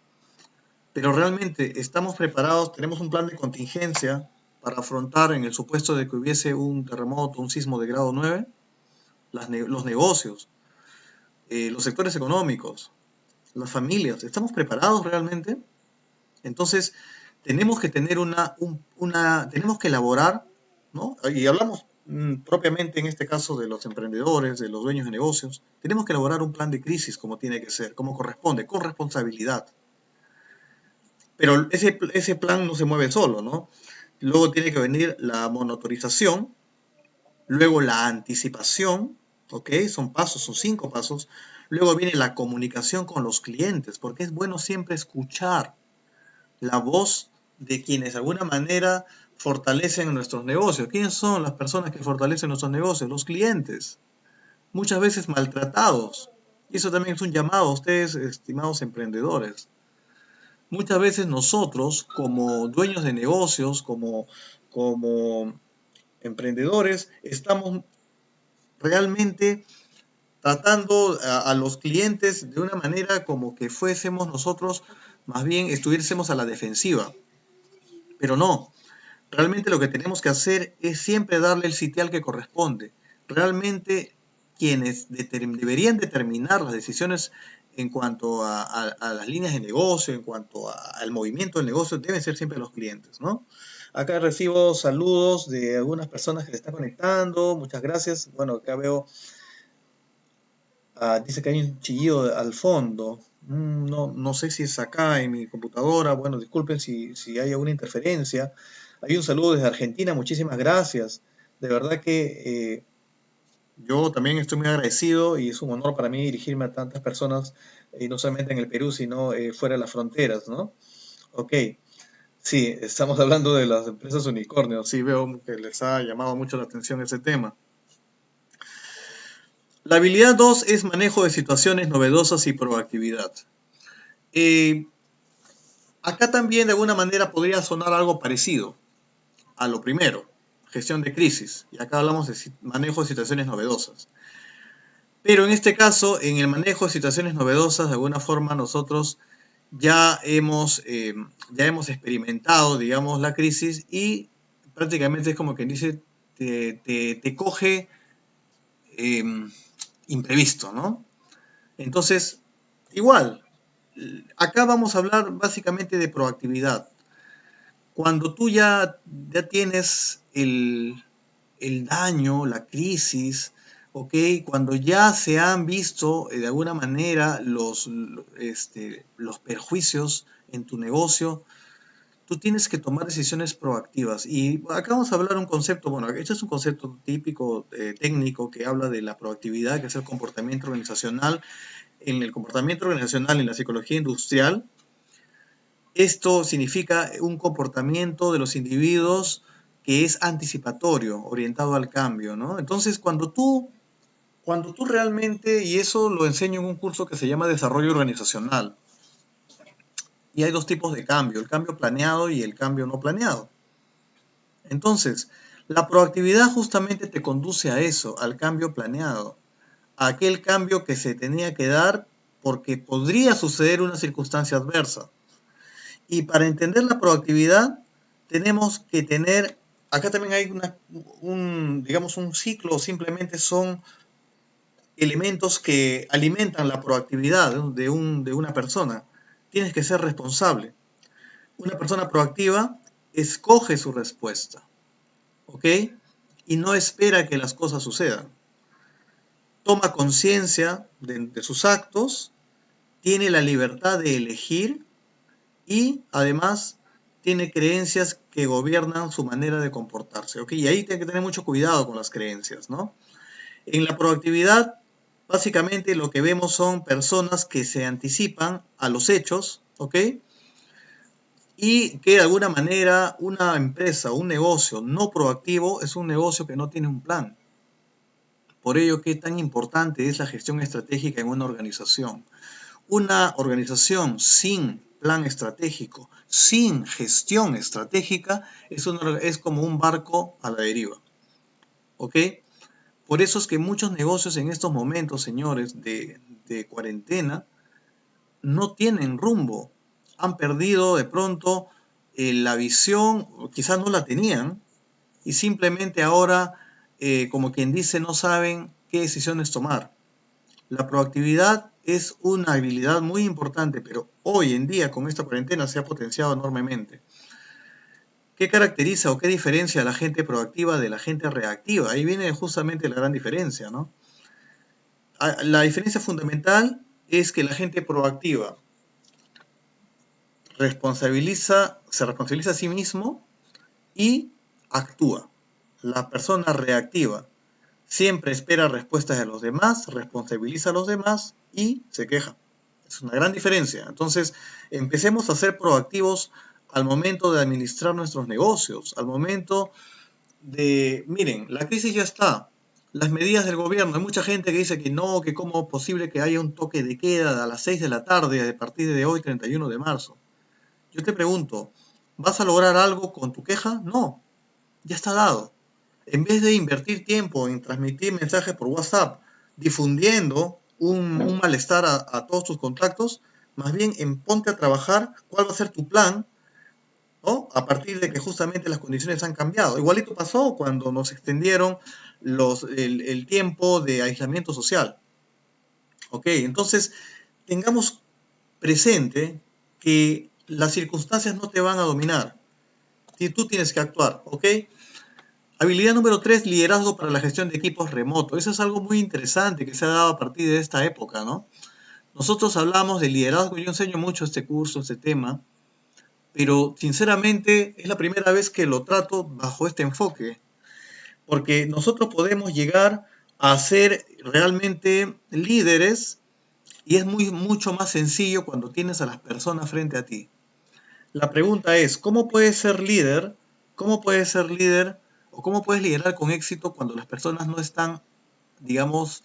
Pero realmente estamos preparados, tenemos un plan de contingencia para afrontar en el supuesto de que hubiese un terremoto, un sismo de grado 9, los negocios, los sectores económicos, las familias. ¿Estamos preparados realmente? Entonces, tenemos que tener tenemos que elaborar, ¿no? Y hablamos propiamente en este caso de los emprendedores, de los dueños de negocios. Tenemos que elaborar un plan de crisis como tiene que ser, como corresponde, con responsabilidad. Pero ese plan no se mueve solo, ¿no? Luego tiene que venir la monitorización, luego la anticipación, ¿ok? Son 5 pasos. Luego viene la comunicación con los clientes, porque es bueno siempre escuchar la voz de quienes de alguna manera fortalecen nuestros negocios. ¿Quiénes son las personas que fortalecen nuestros negocios? Los clientes, muchas veces maltratados. Y eso también es un llamado a ustedes, estimados emprendedores. Muchas veces nosotros, como dueños de negocios, como emprendedores, estamos realmente tratando a los clientes de una manera como que fuésemos nosotros, más bien estuviésemos a la defensiva. Pero no, realmente lo que tenemos que hacer es siempre darle el sitial que corresponde. Realmente quienes deberían determinar las decisiones en cuanto a las líneas de negocio, en cuanto al movimiento del negocio, deben ser siempre los clientes, ¿no? Acá recibo saludos de algunas personas que se están conectando, muchas gracias. Bueno, acá veo, dice que hay un chillido al fondo. No sé si es acá en mi computadora, bueno, disculpen si hay alguna interferencia. Hay un saludo desde Argentina, muchísimas gracias. De verdad que yo también estoy muy agradecido y es un honor para mí dirigirme a tantas personas, no solamente en el Perú, sino fuera de las fronteras, ¿no? Ok, sí, estamos hablando de las empresas unicornios, sí, veo que les ha llamado mucho la atención ese tema. La habilidad 2 es manejo de situaciones novedosas y proactividad. Acá también de alguna manera podría sonar algo parecido a lo primero, gestión de crisis, y acá hablamos de manejo de situaciones novedosas. Pero en este caso, en el manejo de situaciones novedosas, de alguna forma nosotros ya hemos experimentado, digamos, la crisis y prácticamente es como quien dice, te coge imprevisto, ¿no? Entonces, igual, acá vamos a hablar básicamente de proactividad. Cuando tú ya tienes el daño, la crisis, ¿ok? Cuando ya se han visto de alguna manera los perjuicios en tu negocio, tú tienes que tomar decisiones proactivas. Y acá vamos a hablar un concepto, bueno, este es un concepto típico, técnico, que habla de la proactividad, que es el comportamiento organizacional. En el comportamiento organizacional, en la psicología industrial, esto significa un comportamiento de los individuos que es anticipatorio, orientado al cambio, ¿no? Entonces, cuando tú realmente, y eso lo enseño en un curso que se llama Desarrollo Organizacional, y hay dos tipos de cambio, el cambio planeado y el cambio no planeado. Entonces, la proactividad justamente te conduce a eso, al cambio planeado, a aquel cambio que se tenía que dar porque podría suceder una circunstancia adversa. Y para entender la proactividad, tenemos que tener, acá también hay digamos, un ciclo, simplemente son elementos que alimentan la proactividad de una persona. Tienes que ser responsable. Una persona proactiva escoge su respuesta, ¿ok? Y no espera que las cosas sucedan. Toma conciencia de sus actos, tiene la libertad de elegir y además tiene creencias que gobiernan su manera de comportarse, ¿ok? Y ahí tiene que tener mucho cuidado con las creencias, ¿no? En la proactividad, básicamente lo que vemos son personas que se anticipan a los hechos, ¿ok? Y que de alguna manera una empresa o un negocio no proactivo es un negocio que no tiene un plan. Por ello, qué tan importante es la gestión estratégica en una organización. Una organización sin plan estratégico, sin gestión estratégica, es como un barco a la deriva. ¿Ok? Por eso es que muchos negocios en estos momentos, señores, de cuarentena, no tienen rumbo. Han perdido de pronto la visión, o quizás no la tenían, y simplemente ahora, como quien dice, no saben qué decisiones tomar. La proactividad es una habilidad muy importante, pero hoy en día con esta cuarentena se ha potenciado enormemente. ¿Qué caracteriza o qué diferencia a la gente proactiva de la gente reactiva? Ahí viene justamente la gran diferencia, ¿no? La diferencia fundamental es que la gente proactiva se responsabiliza a sí mismo y actúa. La persona reactiva siempre espera respuestas de los demás, responsabiliza a los demás y se queja. Es una gran diferencia. Entonces, empecemos a ser proactivos al momento de administrar nuestros negocios, al momento de, miren, la crisis ya está, las medidas del gobierno, hay mucha gente que dice que no, que cómo es posible que haya un toque de queda a las 6 de la tarde a partir de hoy, 31 de marzo. Yo te pregunto, ¿vas a lograr algo con tu queja? No, ya está dado. En vez de invertir tiempo en transmitir mensajes por WhatsApp, difundiendo un malestar a todos tus contactos, más bien ponte a trabajar cuál va a ser tu plan, ¿no? A partir de que justamente las condiciones han cambiado. Igualito pasó cuando nos extendieron el tiempo de aislamiento social. ¿Ok? Entonces, tengamos presente que las circunstancias no te van a dominar. Y tú tienes que actuar, ¿ok? Habilidad número 3, liderazgo para la gestión de equipos remotos. Eso es algo muy interesante que se ha dado a partir de esta época, ¿no? Nosotros hablamos de liderazgo, yo enseño mucho este curso, este tema, pero sinceramente es la primera vez que lo trato bajo este enfoque, porque nosotros podemos llegar a ser realmente líderes y es mucho más sencillo cuando tienes a las personas frente a ti. La pregunta es, ¿cómo puedes ser líder? ¿Cómo puedes ser líder o cómo puedes liderar con éxito cuando las personas no están, digamos,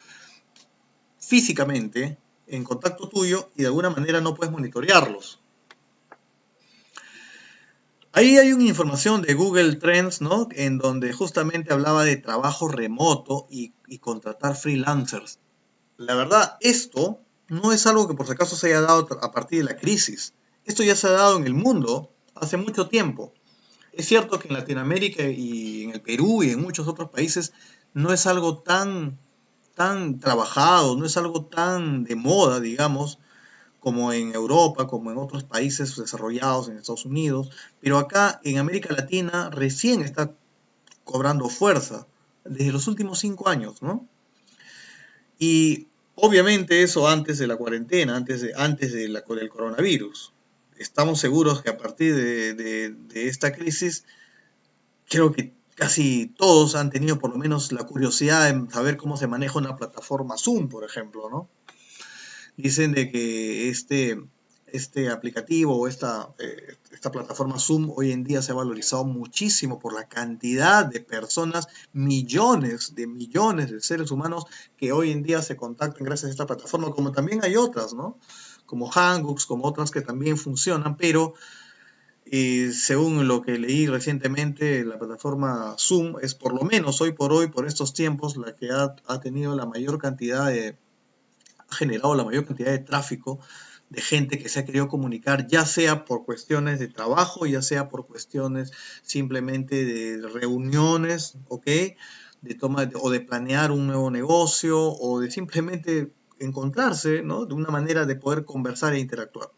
físicamente en contacto tuyo y de alguna manera no puedes monitorearlos? Ahí hay una información de Google Trends, ¿no? En donde justamente hablaba de trabajo remoto y contratar freelancers. la verdad, esto no es algo que por si acaso se haya dado a partir de la crisis. Esto ya se ha dado en el mundo hace mucho tiempo. Es cierto que en Latinoamérica y en el Perú y en muchos otros países no es algo tan trabajado, no es algo tan de moda, digamos, como en Europa, como en otros países desarrollados, en Estados Unidos, pero acá en América Latina recién está cobrando fuerza, desde los últimos 5 años, ¿no? Y obviamente eso antes de la cuarentena, del coronavirus. Estamos seguros que a partir de esta crisis, creo que casi todos han tenido por lo menos la curiosidad de saber cómo se maneja una plataforma Zoom, por ejemplo, ¿no? Dicen de que este aplicativo o esta plataforma Zoom hoy en día se ha valorizado muchísimo por la cantidad de personas, millones de seres humanos que hoy en día se contactan gracias a esta plataforma, como también hay otras, ¿no? Como Hangouts, como otras que también funcionan, pero según lo que leí recientemente, la plataforma Zoom es por lo menos hoy, por estos tiempos, la que ha tenido la mayor cantidad ha generado la mayor cantidad de tráfico de gente que se ha querido comunicar, ya sea por cuestiones de trabajo, ya sea por cuestiones simplemente de reuniones, ¿ok? O de planear un nuevo negocio, o de simplemente encontrarse, ¿no? De una manera de poder conversar e interactuar.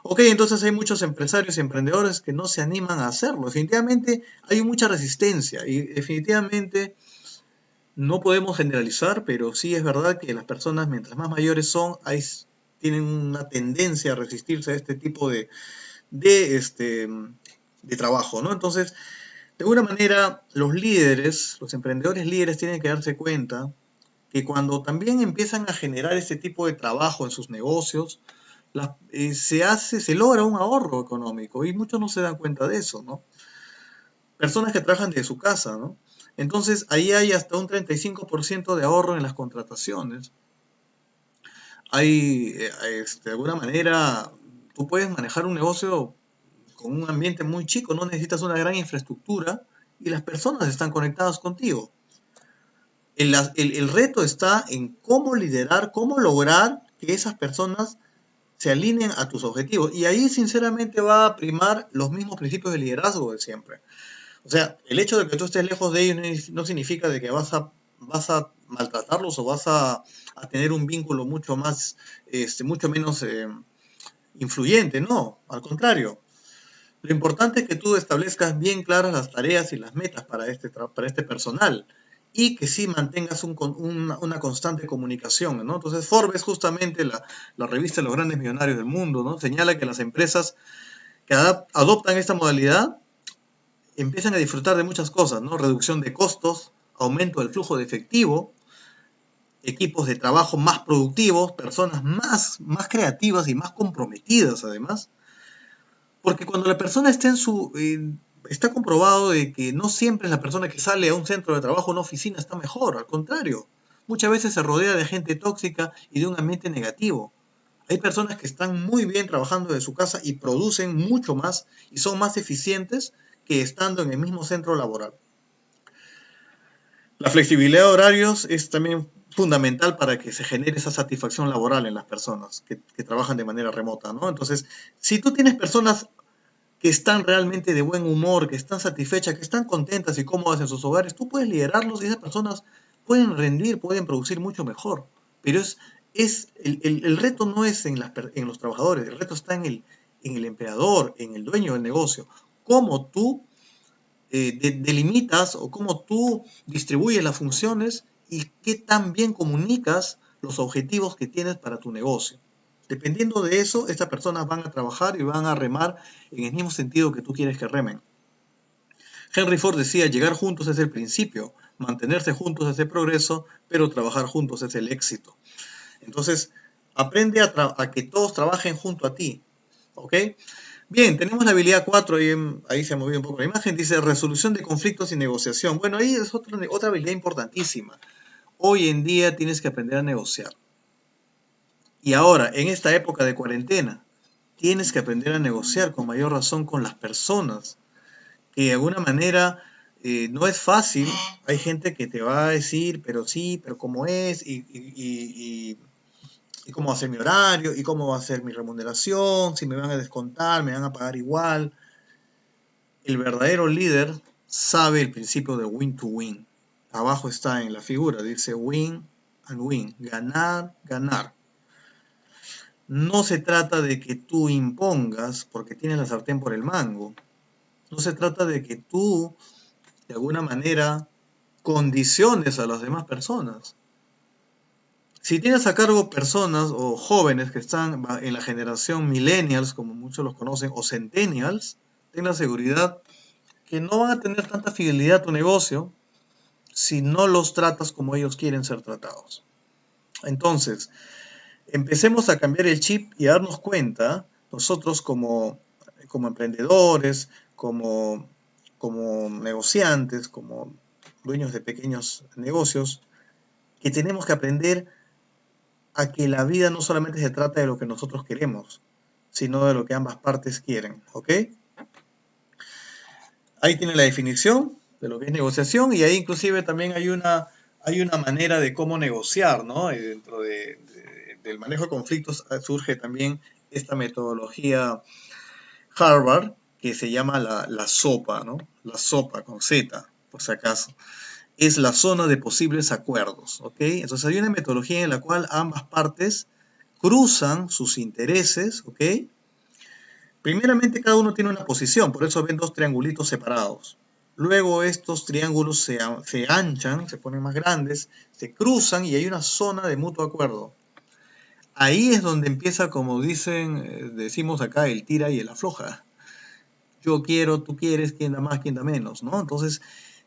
Ok, entonces hay muchos empresarios y emprendedores que no se animan a hacerlo. Definitivamente hay mucha resistencia y definitivamente no podemos generalizar, pero sí es verdad que las personas, mientras más mayores son, tienen una tendencia a resistirse a este tipo de, este, de trabajo, ¿no? Entonces, de alguna manera, los líderes, los emprendedores líderes tienen que darse cuenta que cuando también empiezan a generar este tipo de trabajo en sus negocios, se logra un ahorro económico y muchos no se dan cuenta de eso, ¿no? Personas que trabajan de su casa, ¿no? Entonces, ahí hay hasta un 35% de ahorro en las contrataciones. De alguna manera, tú puedes manejar un negocio con un ambiente muy chico, no necesitas una gran infraestructura y las personas están conectadas contigo. El reto está en cómo liderar, cómo lograr que esas personas se alineen a tus objetivos. Y ahí, sinceramente, va a primar los mismos principios de liderazgo de siempre. O sea, el hecho de que tú estés lejos de ellos no significa de que vas a maltratarlos o vas a tener un vínculo mucho menos influyente. No, al contrario. Lo importante es que tú establezcas bien claras las tareas y las metas para este personal y que sí mantengas una constante comunicación, ¿no? Entonces, Forbes, justamente la revista de los grandes millonarios del mundo, ¿no? Señala que las empresas que adoptan esta modalidad empiezan a disfrutar de muchas cosas, ¿no? Reducción de costos, aumento del flujo de efectivo, equipos de trabajo más productivos, personas más creativas y más comprometidas además. Porque cuando la persona está comprobado de que no siempre la persona que sale a un centro de trabajo o una oficina está mejor, al contrario. Muchas veces se rodea de gente tóxica y de un ambiente negativo. Hay personas que están muy bien trabajando de su casa y producen mucho más y son más eficientes que estando en el mismo centro laboral. La flexibilidad de horarios es también fundamental para que se genere esa satisfacción laboral en las personas que trabajan de manera remota, ¿no? Entonces, si tú tienes personas que están realmente de buen humor, que están satisfechas, que están contentas y cómodas en sus hogares, tú puedes liderarlos y esas personas pueden rendir, pueden producir mucho mejor. Pero el reto no es en los trabajadores, el reto está en el empleador, en el dueño del negocio. Cómo tú delimitas o cómo tú distribuyes las funciones y qué tan bien comunicas los objetivos que tienes para tu negocio. Dependiendo de eso, estas personas van a trabajar y van a remar en el mismo sentido que tú quieres que remen. Henry Ford decía, llegar juntos es el principio, mantenerse juntos es el progreso, pero trabajar juntos es el éxito. Entonces, aprende a que todos trabajen junto a ti, ¿ok? Bien, tenemos la habilidad 4, ahí se ha movido un poco la imagen, dice resolución de conflictos y negociación. Bueno, ahí es otra habilidad importantísima. Hoy en día tienes que aprender a negociar. Y ahora, en esta época de cuarentena, tienes que aprender a negociar con mayor razón con las personas que de alguna manera no es fácil. Hay gente que te va a decir, pero sí, pero cómo es, y cómo va a ser mi horario, y cómo va a ser mi remuneración, si me van a descontar, me van a pagar igual. El verdadero líder sabe el principio de win to win. Abajo está en la figura, dice win and win, ganar, ganar. No se trata de que tú impongas porque tienes la sartén por el mango. No se trata de que tú, de alguna manera, condiciones a las demás personas. Si tienes a cargo personas o jóvenes que están en la generación millennials, como muchos los conocen, o centennials, ten la seguridad que no van a tener tanta fidelidad a tu negocio si no los tratas como ellos quieren ser tratados. Entonces, empecemos a cambiar el chip y a darnos cuenta, nosotros como emprendedores, como negociantes, como dueños de pequeños negocios, que tenemos que aprender a que la vida no solamente se trata de lo que nosotros queremos, sino de lo que ambas partes quieren, ¿ok? Ahí tiene la definición de lo que es negociación y ahí inclusive también hay una manera de cómo negociar, ¿no? Y dentro del manejo de conflictos surge también esta metodología Harvard que se llama la SOPA, ¿no? La SOPA con Z, por si acaso. Es la zona de posibles acuerdos, ¿ok? Entonces hay una metodología en la cual ambas partes cruzan sus intereses, ¿ok? Primeramente cada uno tiene una posición, por eso ven dos triangulitos separados. Luego estos triángulos se anchan, se ponen más grandes, se cruzan y hay una zona de mutuo acuerdo. Ahí es donde empieza, como decimos acá, el tira y el afloja. Yo quiero, tú quieres, quién da más, quién da menos, ¿no? Entonces,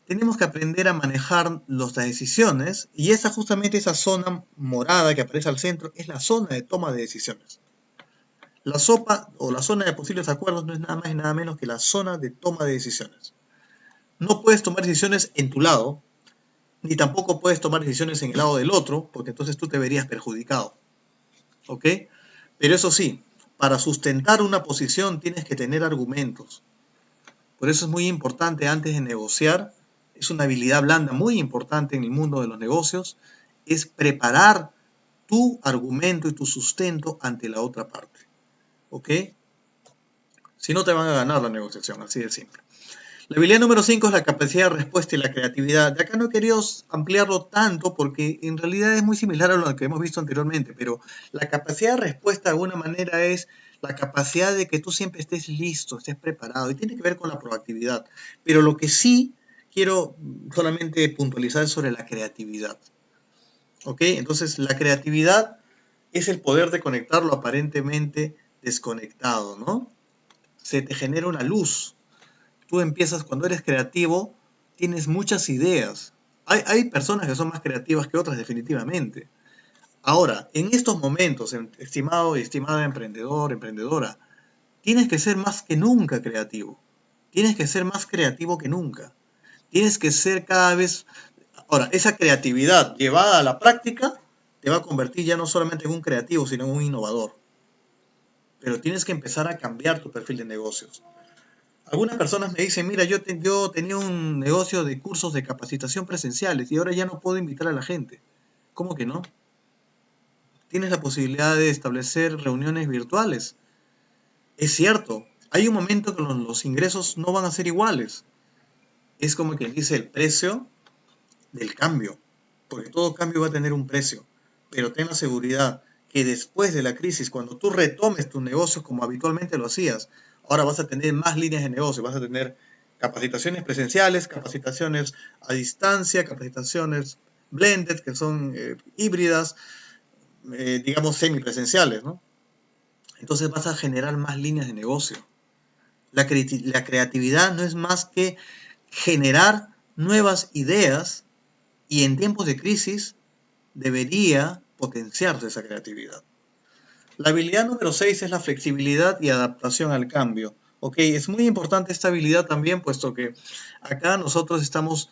tenemos que aprender a manejar las decisiones y justamente esa zona morada que aparece al centro es la zona de toma de decisiones. La SOPA o la zona de posibles acuerdos no es nada más y nada menos que la zona de toma de decisiones. No puedes tomar decisiones en tu lado, ni tampoco puedes tomar decisiones en el lado del otro, porque entonces tú te verías perjudicado. ¿Ok? Pero eso sí, para sustentar una posición tienes que tener argumentos. Por eso es muy importante antes de negociar, es una habilidad blanda muy importante en el mundo de los negocios, es preparar tu argumento y tu sustento ante la otra parte. ¿Ok? Si no te van a ganar la negociación, así de simple. La habilidad número 5 es la capacidad de respuesta y la creatividad. De acá no he querido ampliarlo tanto porque en realidad es muy similar a lo que hemos visto anteriormente, pero la capacidad de respuesta de alguna manera es la capacidad de que tú siempre estés listo, estés preparado y tiene que ver con la proactividad. Pero lo que sí quiero solamente puntualizar es sobre la creatividad. ¿Ok? Entonces la creatividad es el poder de conectar lo aparentemente desconectado, ¿no? Se te genera una luz. Tú empiezas, cuando eres creativo, tienes muchas ideas. Hay personas que son más creativas que otras, definitivamente. Ahora, en estos momentos, estimado y estimada emprendedor, emprendedora, tienes que ser más que nunca creativo. Tienes que ser más creativo que nunca. Tienes que ser cada vez... Ahora, esa creatividad llevada a la práctica te va a convertir ya no solamente en un creativo, sino en un innovador. Pero tienes que empezar a cambiar tu perfil de negocios. Algunas personas me dicen, mira, yo tenía un negocio de cursos de capacitación presenciales y ahora ya no puedo invitar a la gente. ¿Cómo que no? Tienes la posibilidad de establecer reuniones virtuales. Es cierto, hay un momento que los ingresos no van a ser iguales. Es como quien dice el precio del cambio, porque todo cambio va a tener un precio. Pero ten la seguridad que después de la crisis, cuando tú retomes tu negocio como habitualmente lo hacías, ahora vas a tener más líneas de negocio, vas a tener capacitaciones presenciales, capacitaciones a distancia, capacitaciones blended, que son híbridas, digamos semipresenciales, ¿no? Entonces vas a generar más líneas de negocio. La creatividad no es más que generar nuevas ideas y en tiempos de crisis debería potenciarse esa creatividad. La habilidad número 6 es la flexibilidad y adaptación al cambio. Ok, es muy importante esta habilidad también, puesto que acá nosotros estamos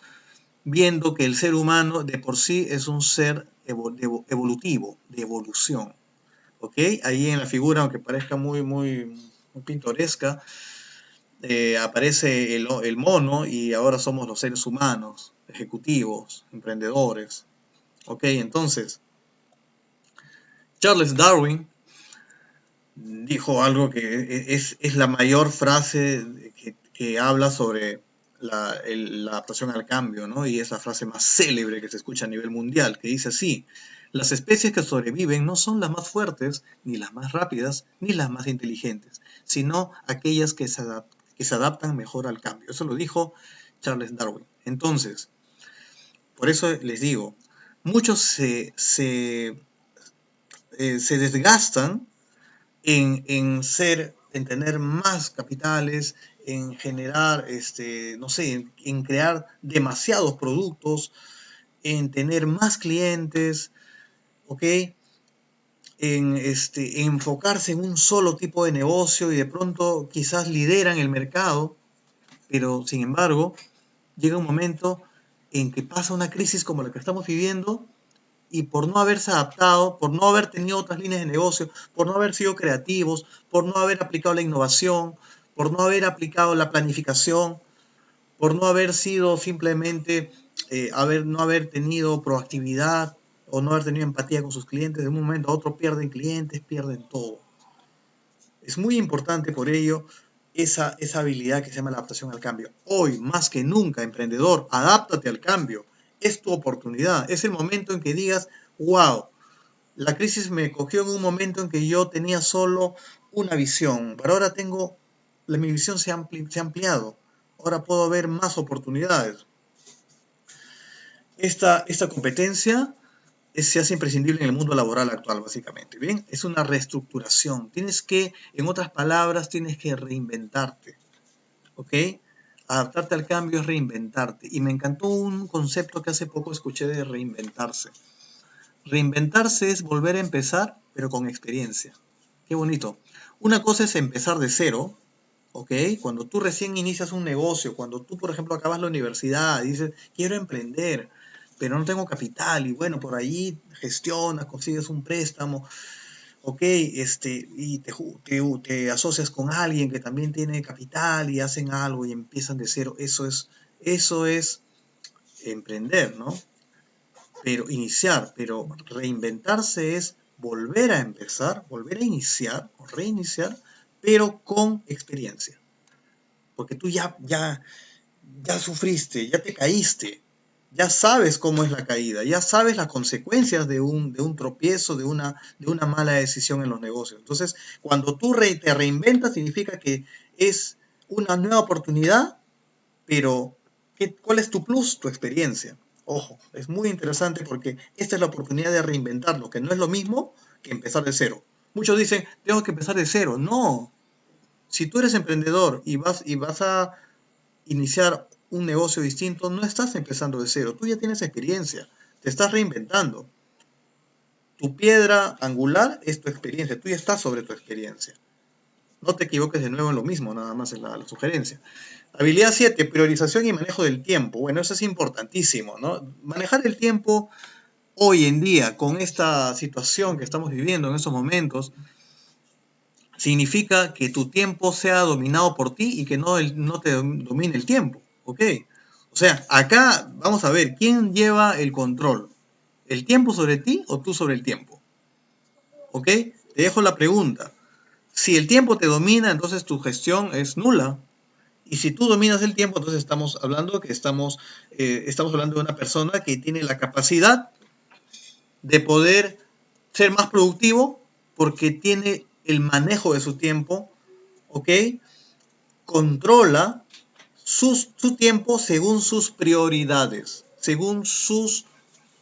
viendo que el ser humano de por sí es un ser evolutivo, de evolución. Ok, ahí en la figura, aunque parezca muy pintoresca, aparece el mono y ahora somos los seres humanos, ejecutivos, emprendedores. Ok, entonces, Charles Darwin dijo algo que es la mayor frase que habla sobre la adaptación al cambio, ¿no? Y es la frase más célebre que se escucha a nivel mundial, que dice así: las especies que sobreviven no son las más fuertes, ni las más rápidas, ni las más inteligentes, sino aquellas que se adaptan mejor al cambio. Eso lo dijo Charles Darwin. Entonces, por eso les digo, muchos se desgastan en tener más capitales, en generar, no sé, en crear demasiados productos, en tener más clientes, ¿ok? En enfocarse en un solo tipo de negocio y de pronto quizás lideran el mercado, pero sin embargo llega un momento en que pasa una crisis como la que estamos viviendo y por no haberse adaptado, por no haber tenido otras líneas de negocio, por no haber sido creativos, por no haber aplicado la innovación, por no haber aplicado la planificación, por no haber sido simplemente, no haber tenido proactividad o no haber tenido empatía con sus clientes, de un momento a otro pierden clientes, pierden todo. Es muy importante por ello esa habilidad que se llama la adaptación al cambio. Hoy, más que nunca, emprendedor, adáptate al cambio. Es tu oportunidad. Es el momento en que digas, wow, la crisis me cogió en un momento en que yo tenía solo una visión, pero ahora mi visión se ha ampliado. Ahora puedo ver más oportunidades. Esta competencia se hace imprescindible en el mundo laboral actual, básicamente. ¿Bien? Es una reestructuración. En otras palabras, tienes que reinventarte. ¿Ok? Adaptarte al cambio es reinventarte. Y me encantó un concepto que hace poco escuché de reinventarse. Reinventarse es volver a empezar, pero con experiencia. Qué bonito. Una cosa es empezar de cero, ¿ok? Cuando tú recién inicias un negocio, cuando tú, por ejemplo, acabas la universidad y dices, quiero emprender, pero no tengo capital, y bueno, por ahí gestionas, consigues un préstamo, ¿ok? Y te asocias con alguien que también tiene capital y hacen algo y empiezan de cero. Eso es emprender, ¿no? Pero reinventarse es volver a empezar, volver a iniciar o reiniciar, pero con experiencia. Porque tú ya sufriste, ya te caíste, ya sabes cómo es la caída, ya sabes las consecuencias de un tropiezo, de una mala decisión en los negocios. Entonces, cuando tú te reinventas, significa que es una nueva oportunidad, pero ¿cuál es tu plus? Tu experiencia. Ojo, es muy interesante porque esta es la oportunidad de reinventarlo, que no es lo mismo que empezar de cero. Muchos dicen, tengo que empezar de cero. No. Si tú eres emprendedor y vas a iniciar un negocio distinto, no estás empezando de cero. Tú ya tienes experiencia. Te estás reinventando. Tu piedra angular es tu experiencia. Tú ya estás sobre tu experiencia. No te equivoques de nuevo en lo mismo, nada más es la sugerencia. Habilidad 7, priorización y manejo del tiempo. Bueno, eso es importantísimo, ¿no? Manejar el tiempo hoy en día, con esta situación que estamos viviendo en estos momentos, significa que tu tiempo sea dominado por ti y que no te domine el tiempo, ¿ok? O sea, acá vamos a ver, ¿quién lleva el control? ¿El tiempo sobre ti o tú sobre el tiempo? ¿Ok? Te dejo la pregunta. Si el tiempo te domina, entonces tu gestión es nula. Y si tú dominas el tiempo, entonces estamos hablando de una persona que tiene la capacidad de poder ser más productivo porque tiene el manejo de su tiempo, ¿ok? Controla su tiempo según sus prioridades, según sus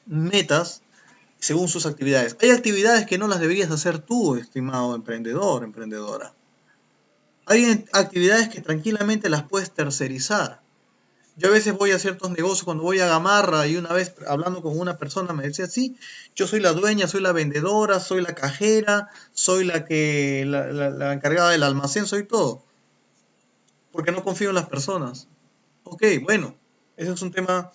metas, según sus actividades. Hay actividades que no las deberías hacer tú, estimado emprendedor, emprendedora. Hay actividades que tranquilamente las puedes tercerizar. Yo a veces voy a ciertos negocios, cuando voy a Gamarra, y una vez hablando con una persona me decía, sí, yo soy la dueña, soy la vendedora, soy la cajera, soy la encargada del almacén, soy todo. Porque no confío en las personas. Ok, bueno, ese es un tema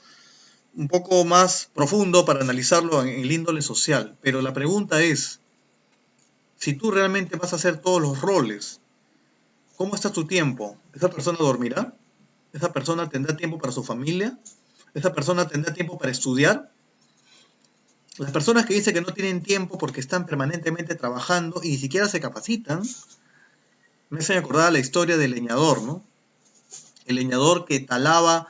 un poco más profundo para analizarlo en el índole social. Pero la pregunta es, si tú realmente vas a hacer todos los roles, ¿Cómo está tu tiempo? ¿Esa persona dormirá? ¿Esa persona tendrá tiempo para su familia? ¿Esa persona tendrá tiempo para estudiar? Las personas que dicen que no tienen tiempo porque están permanentemente trabajando y ni siquiera se capacitan, me hacen acordar la historia del leñador, ¿no? El leñador que talaba,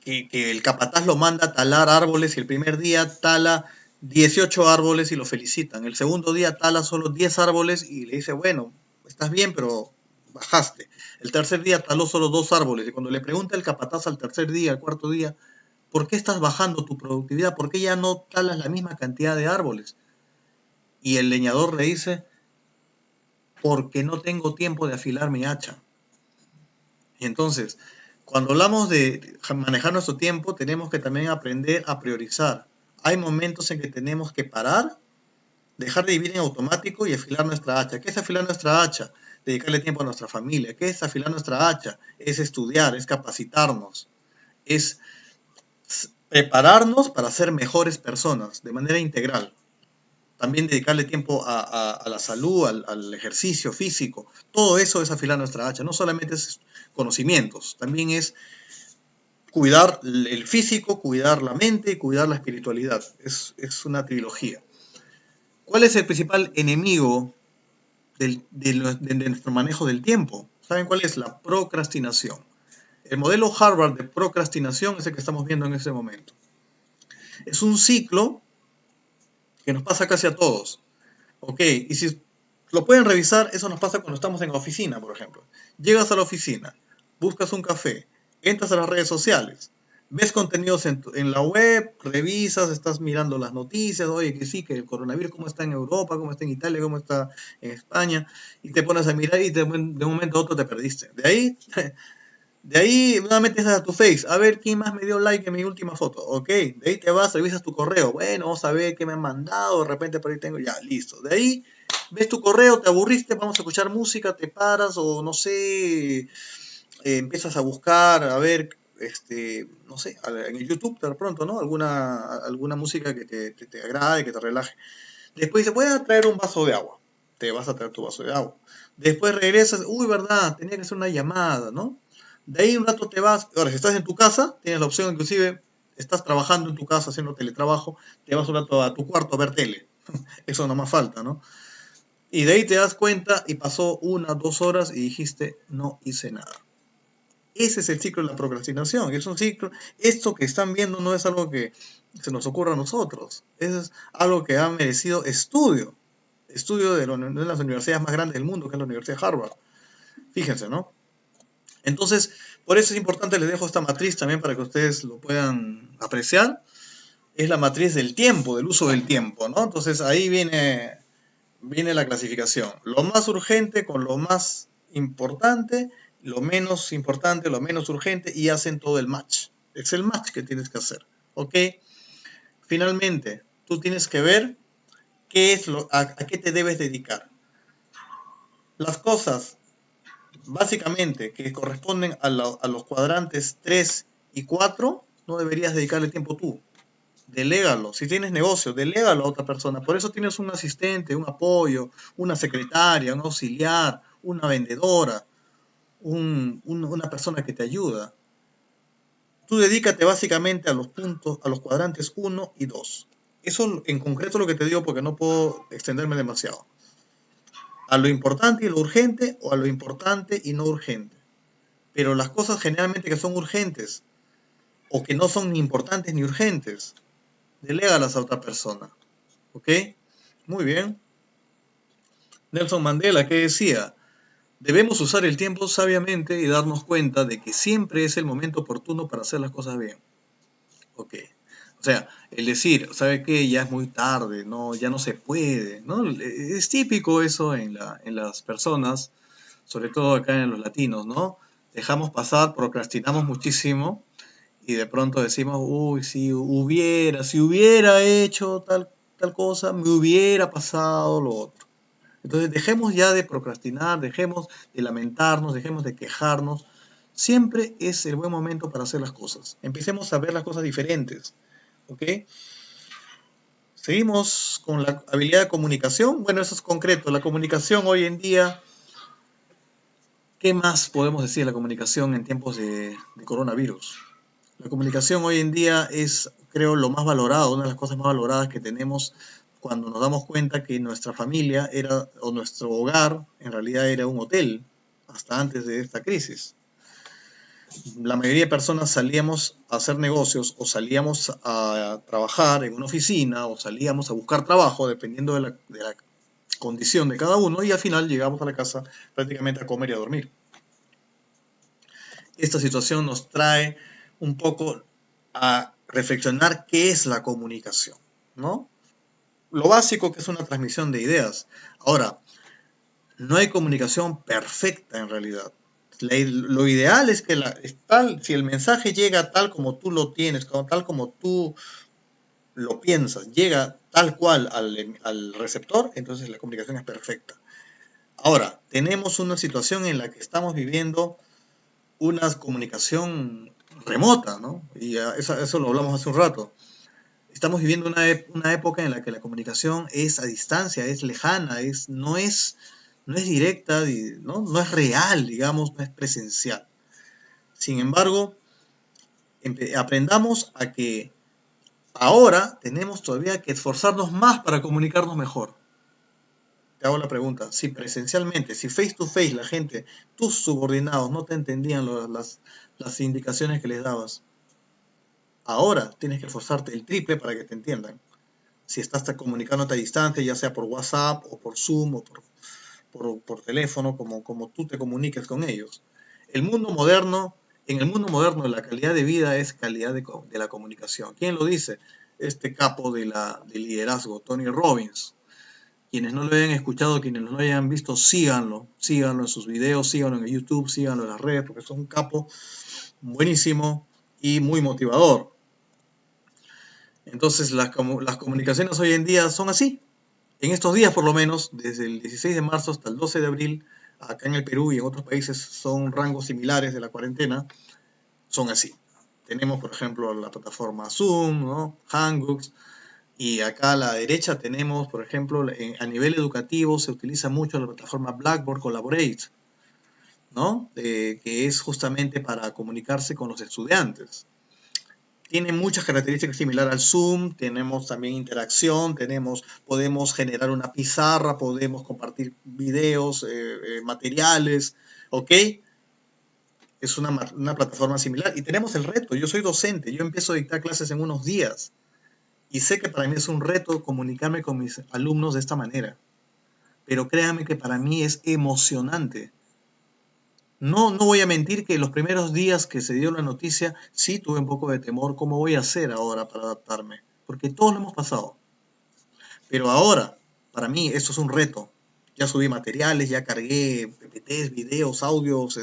que el capataz lo manda a talar árboles y el primer día tala 18 árboles y lo felicitan. El segundo día tala solo 10 árboles y le dice, bueno, estás bien, pero bajaste. El tercer día taló solo 2 árboles y cuando le pregunta el capataz al tercer día, al cuarto día, ¿por qué estás bajando tu productividad? ¿Por qué ya no talas la misma cantidad de árboles? Y el leñador le dice, porque no tengo tiempo de afilar mi hacha. Y entonces, cuando hablamos de manejar nuestro tiempo, tenemos que también aprender a priorizar. Hay momentos en que tenemos que parar, dejar de vivir en automático y afilar nuestra hacha. ¿Qué es afilar nuestra hacha? Dedicarle tiempo a nuestra familia. ¿Qué es afilar nuestra hacha? Es estudiar, es capacitarnos, es prepararnos para ser mejores personas de manera integral. También dedicarle tiempo a la salud, al ejercicio físico. Todo eso es afilar nuestra hacha. No solamente es conocimientos, también es cuidar el físico, cuidar la mente y cuidar la espiritualidad. Es una trilogía. ¿Cuál es el principal enemigo de nuestro manejo del tiempo? ¿Saben cuál es? La procrastinación. El modelo Harvard de procrastinación es el que estamos viendo en este momento. Es un ciclo que nos pasa casi a todos. Ok, y si lo pueden revisar, eso nos pasa cuando estamos en la oficina, por ejemplo. Llegas a la oficina, buscas un café, entras a las redes sociales, ves contenidos en la web, revisas, estás mirando las noticias, oye, que sí, que el coronavirus, cómo está en Europa, cómo está en Italia, cómo está en España, y te pones a mirar y de un momento a otro te perdiste. De ahí nuevamente estás a tu Face, a ver quién más me dio like en mi última foto, ok, de ahí te vas, revisas tu correo, bueno, vamos a ver qué me han mandado, de repente por ahí tengo, ya, listo. De ahí ves tu correo, te aburriste, vamos a escuchar música, te paras o no sé, empiezas a buscar, a ver, no sé, en el YouTube de pronto, ¿no? Alguna música que te agrade, que te relaje. Después dices, voy a traer un vaso de agua, te vas a traer tu vaso de agua. Después regresas, uy, verdad, tenía que hacer una llamada, ¿no? De ahí un rato te vas, ahora si estás en tu casa, tienes la opción inclusive, estás trabajando en tu casa haciendo teletrabajo, te vas un rato a tu cuarto a ver tele, eso no más falta, ¿no? Y de ahí te das cuenta y pasó 1, 2 horas y dijiste, no hice nada. Ese es el ciclo de la procrastinación, es un ciclo, esto que están viendo no es algo que se nos ocurra a nosotros, es algo que ha merecido estudio de las universidades más grandes del mundo, que es la Universidad de Harvard. Fíjense, ¿no? Entonces, por eso es importante, les dejo esta matriz también para que ustedes lo puedan apreciar. Es la matriz del tiempo, del uso del tiempo, ¿no? Entonces ahí viene la clasificación. Lo más urgente con lo más importante, lo menos importante, lo menos urgente, y hacen todo el match. Es el match que tienes que hacer, ¿ok? Finalmente, tú tienes que ver a qué te debes dedicar. Las cosas básicamente que corresponden a los cuadrantes 3 y 4, no deberías dedicarle tiempo tú. Delégalo. Si tienes negocio, delégalo a otra persona. Por eso tienes un asistente, un apoyo, una secretaria, un auxiliar, una vendedora, una persona que te ayuda. Tú dedícate básicamente a los puntos, a los cuadrantes 1 y 2. Eso en concreto es lo que te digo porque no puedo extenderme demasiado. A lo importante y lo urgente o a lo importante y no urgente. Pero las cosas generalmente que son urgentes o que no son ni importantes ni urgentes, delégalas a otra persona. ¿Ok? Muy bien. Nelson Mandela, ¿qué decía? Debemos usar el tiempo sabiamente y darnos cuenta de que siempre es el momento oportuno para hacer las cosas bien. ¿Ok? O sea, el decir, ¿sabe qué? Ya es muy tarde, no, ya no se puede, ¿no? Es típico eso en las personas, sobre todo acá en los latinos, ¿no? Dejamos pasar, procrastinamos muchísimo y de pronto decimos, uy, si hubiera hecho tal cosa, me hubiera pasado lo otro. Entonces dejemos ya de procrastinar, dejemos de lamentarnos, dejemos de quejarnos. Siempre es el buen momento para hacer las cosas. Empecemos a ver las cosas diferentes. ¿Ok? Seguimos con la habilidad de comunicación. Bueno, eso es concreto. La comunicación hoy en día, ¿Qué más podemos decir de la comunicación en tiempos de coronavirus? La comunicación hoy en día es, creo, lo más valorado, una de las cosas más valoradas que tenemos cuando nos damos cuenta que nuestra familia era, o nuestro hogar, en realidad era un hotel, hasta antes de esta crisis. La mayoría de personas salíamos a hacer negocios o salíamos a trabajar en una oficina o salíamos a buscar trabajo, dependiendo de la condición de cada uno, y al final llegamos a la casa prácticamente a comer y a dormir. Esta situación nos trae un poco a reflexionar qué es la comunicación, ¿no? Lo básico que es una transmisión de ideas. Ahora, no hay comunicación perfecta en realidad. Lo ideal es que si el mensaje llega tal como tú lo tienes, tal como tú lo piensas, llega tal cual al receptor, entonces la comunicación es perfecta. Ahora, tenemos una situación en la que estamos viviendo una comunicación remota, ¿no? Y eso lo hablamos hace un rato. Estamos viviendo una época en la que la comunicación es a distancia, es lejana, no es directa, no es real, digamos, no es presencial. Sin embargo, aprendamos a que ahora tenemos todavía que esforzarnos más para comunicarnos mejor. Te hago la pregunta, si presencialmente, si face to face la gente, tus subordinados no te entendían las indicaciones que les dabas, ahora tienes que esforzarte el triple para que te entiendan. Si estás comunicándote a distancia, ya sea por WhatsApp o por Zoom o por teléfono, como tú te comuniques con ellos. En el mundo moderno la calidad de vida es calidad de la comunicación. ¿Quién lo dice? Este capo del liderazgo, Tony Robbins. Quienes no lo hayan escuchado, quienes no lo hayan visto, síganlo en sus videos, síganlo en YouTube, síganlo en las redes, porque es un capo buenísimo y muy motivador. Entonces las comunicaciones hoy en día son así. En estos días, por lo menos, desde el 16 de marzo hasta el 12 de abril, acá en el Perú y en otros países son rangos similares de la cuarentena, son así. Tenemos, por ejemplo, la plataforma Zoom, ¿no? Hangouts, y acá a la derecha tenemos, por ejemplo, a nivel educativo se utiliza mucho la plataforma Blackboard Collaborate, ¿no? Que es justamente para comunicarse con los estudiantes. Tiene muchas características similares al Zoom, tenemos también interacción, podemos generar una pizarra, podemos compartir videos, materiales, ¿ok? Es una plataforma similar. Y tenemos el reto, yo soy docente, yo empiezo a dictar clases en unos días. Y sé que para mí es un reto comunicarme con mis alumnos de esta manera. Pero créanme que para mí es emocionante. No voy a mentir que los primeros días que se dio la noticia, sí tuve un poco de temor. ¿Cómo voy a hacer ahora para adaptarme? Porque todos lo hemos pasado. Pero ahora, para mí, esto es un reto. Ya subí materiales, ya cargué PPTs, videos, audios,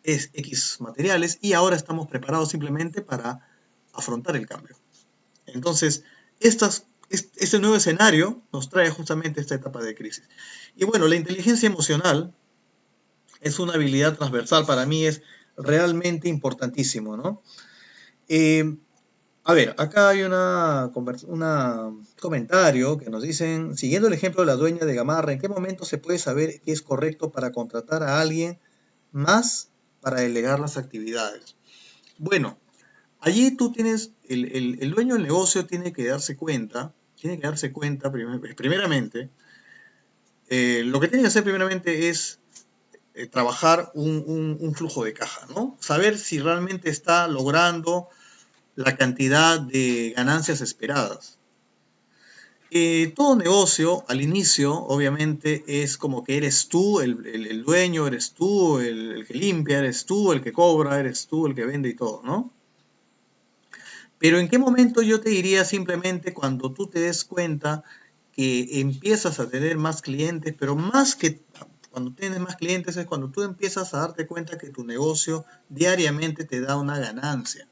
X materiales, y ahora estamos preparados simplemente para afrontar el cambio. Entonces, este nuevo escenario nos trae justamente esta etapa de crisis. Y bueno, la inteligencia emocional es una habilidad transversal, para mí es realmente importantísimo, ¿no? A ver, acá hay un comentario que nos dicen, siguiendo el ejemplo de la dueña de Gamarra, ¿en qué momento se puede saber que es correcto para contratar a alguien más para delegar las actividades? Bueno, allí tú tienes, el dueño del negocio tiene que darse cuenta primeramente, lo que tiene que hacer primeramente es trabajar un flujo de caja, ¿no? Saber si realmente está logrando la cantidad de ganancias esperadas. Todo negocio, al inicio, obviamente, es como que eres tú el dueño, eres tú el que limpia, eres tú el que cobra, eres tú el que vende y todo, ¿no? Pero ¿en qué momento yo te diría simplemente cuando tú te des cuenta que empiezas a tener más clientes, pero más que cuando tienes más clientes es cuando tú empiezas a darte cuenta que tu negocio diariamente te da una ganancia?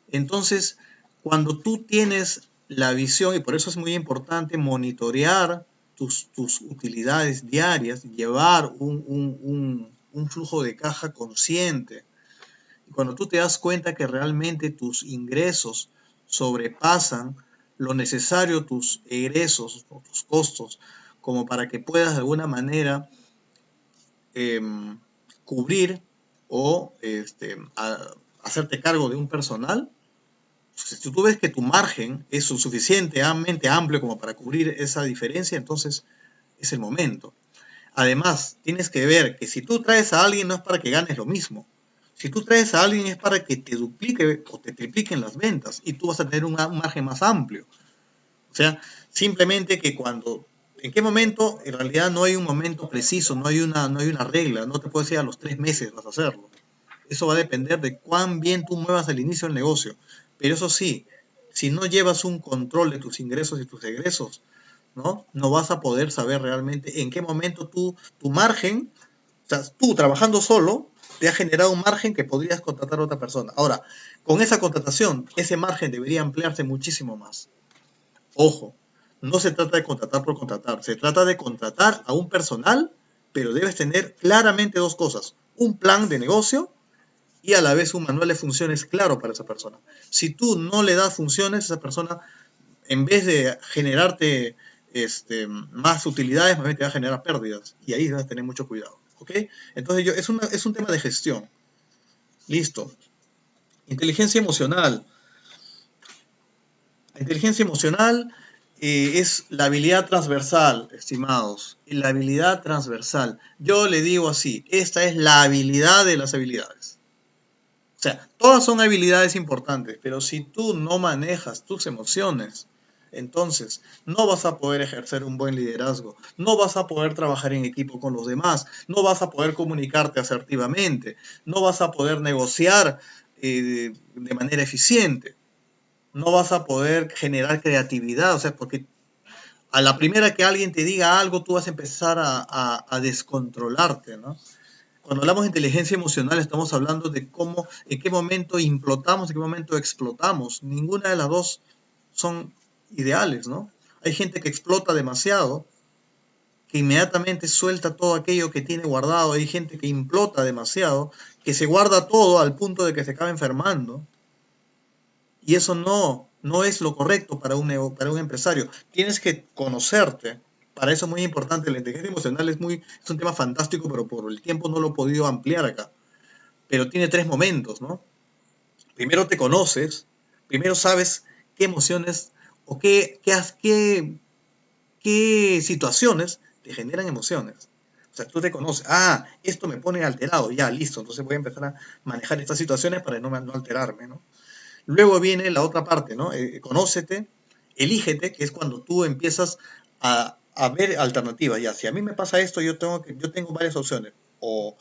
Entonces, cuando tú tienes la visión, y por eso es muy importante monitorear tus utilidades diarias, llevar un flujo de caja consciente. Cuando tú te das cuenta que realmente tus ingresos sobrepasan lo necesario, tus egresos o tus costos, como para que puedas de alguna manera cubrir o hacerte cargo de un personal, si tú ves que tu margen es suficientemente amplio como para cubrir esa diferencia, entonces es el momento. Además, tienes que ver que si tú traes a alguien no es para que ganes lo mismo. Si tú traes a alguien es para que te duplique o te tripliquen las ventas y tú vas a tener un margen más amplio. O sea, simplemente que ¿en qué momento? En realidad no hay un momento preciso, no hay una regla, no te puedo decir a los 3 meses vas a hacerlo. Eso va a depender de cuán bien tú muevas al inicio del negocio. Pero eso sí, si no llevas un control de tus ingresos y tus egresos, ¿no? No vas a poder saber realmente en qué momento tu margen, o sea, tú trabajando solo, te ha generado un margen que podrías contratar a otra persona. Ahora, con esa contratación, ese margen debería ampliarse muchísimo más. Ojo, no se trata de contratar por contratar, se trata de contratar a un personal, pero debes tener claramente dos cosas: un plan de negocio y a la vez un manual de funciones claro para esa persona. Si tú no le das funciones, esa persona, en vez de generarte más utilidades, más bien te va a generar pérdidas. Y ahí vas a tener mucho cuidado. ¿Ok? Entonces es un tema de gestión. Listo. Inteligencia emocional. La inteligencia emocional es la habilidad transversal, estimados. La habilidad transversal. Yo le digo así, esta es la habilidad de las habilidades. O sea, todas son habilidades importantes, pero si tú no manejas tus emociones, entonces no vas a poder ejercer un buen liderazgo, no vas a poder trabajar en equipo con los demás, no vas a poder comunicarte asertivamente, no vas a poder negociar de manera eficiente, no vas a poder generar creatividad, o sea, porque a la primera que alguien te diga algo, tú vas a empezar a descontrolarte, ¿no? Cuando hablamos de inteligencia emocional, estamos hablando de cómo, en qué momento implotamos, en qué momento explotamos. Ninguna de las dos son ideales, ¿no? Hay gente que explota demasiado, que inmediatamente suelta todo aquello que tiene guardado. Hay gente que implota demasiado, que se guarda todo al punto de que se acaba enfermando. Y eso no es lo correcto para un empresario. Tienes que conocerte. Para eso es muy importante. La inteligencia emocional es un tema fantástico, pero por el tiempo no lo he podido ampliar acá. Pero tiene 3 momentos, ¿no? Primero te conoces, primero sabes qué emociones o qué situaciones te generan emociones. O sea, tú te conoces, esto me pone alterado, ya, listo, entonces voy a empezar a manejar estas situaciones para no alterarme, ¿no? Luego viene la otra parte, ¿no? Conócete, elígete, que es cuando tú empiezas a ver alternativas. Ya, si a mí me pasa esto, yo tengo varias opciones. O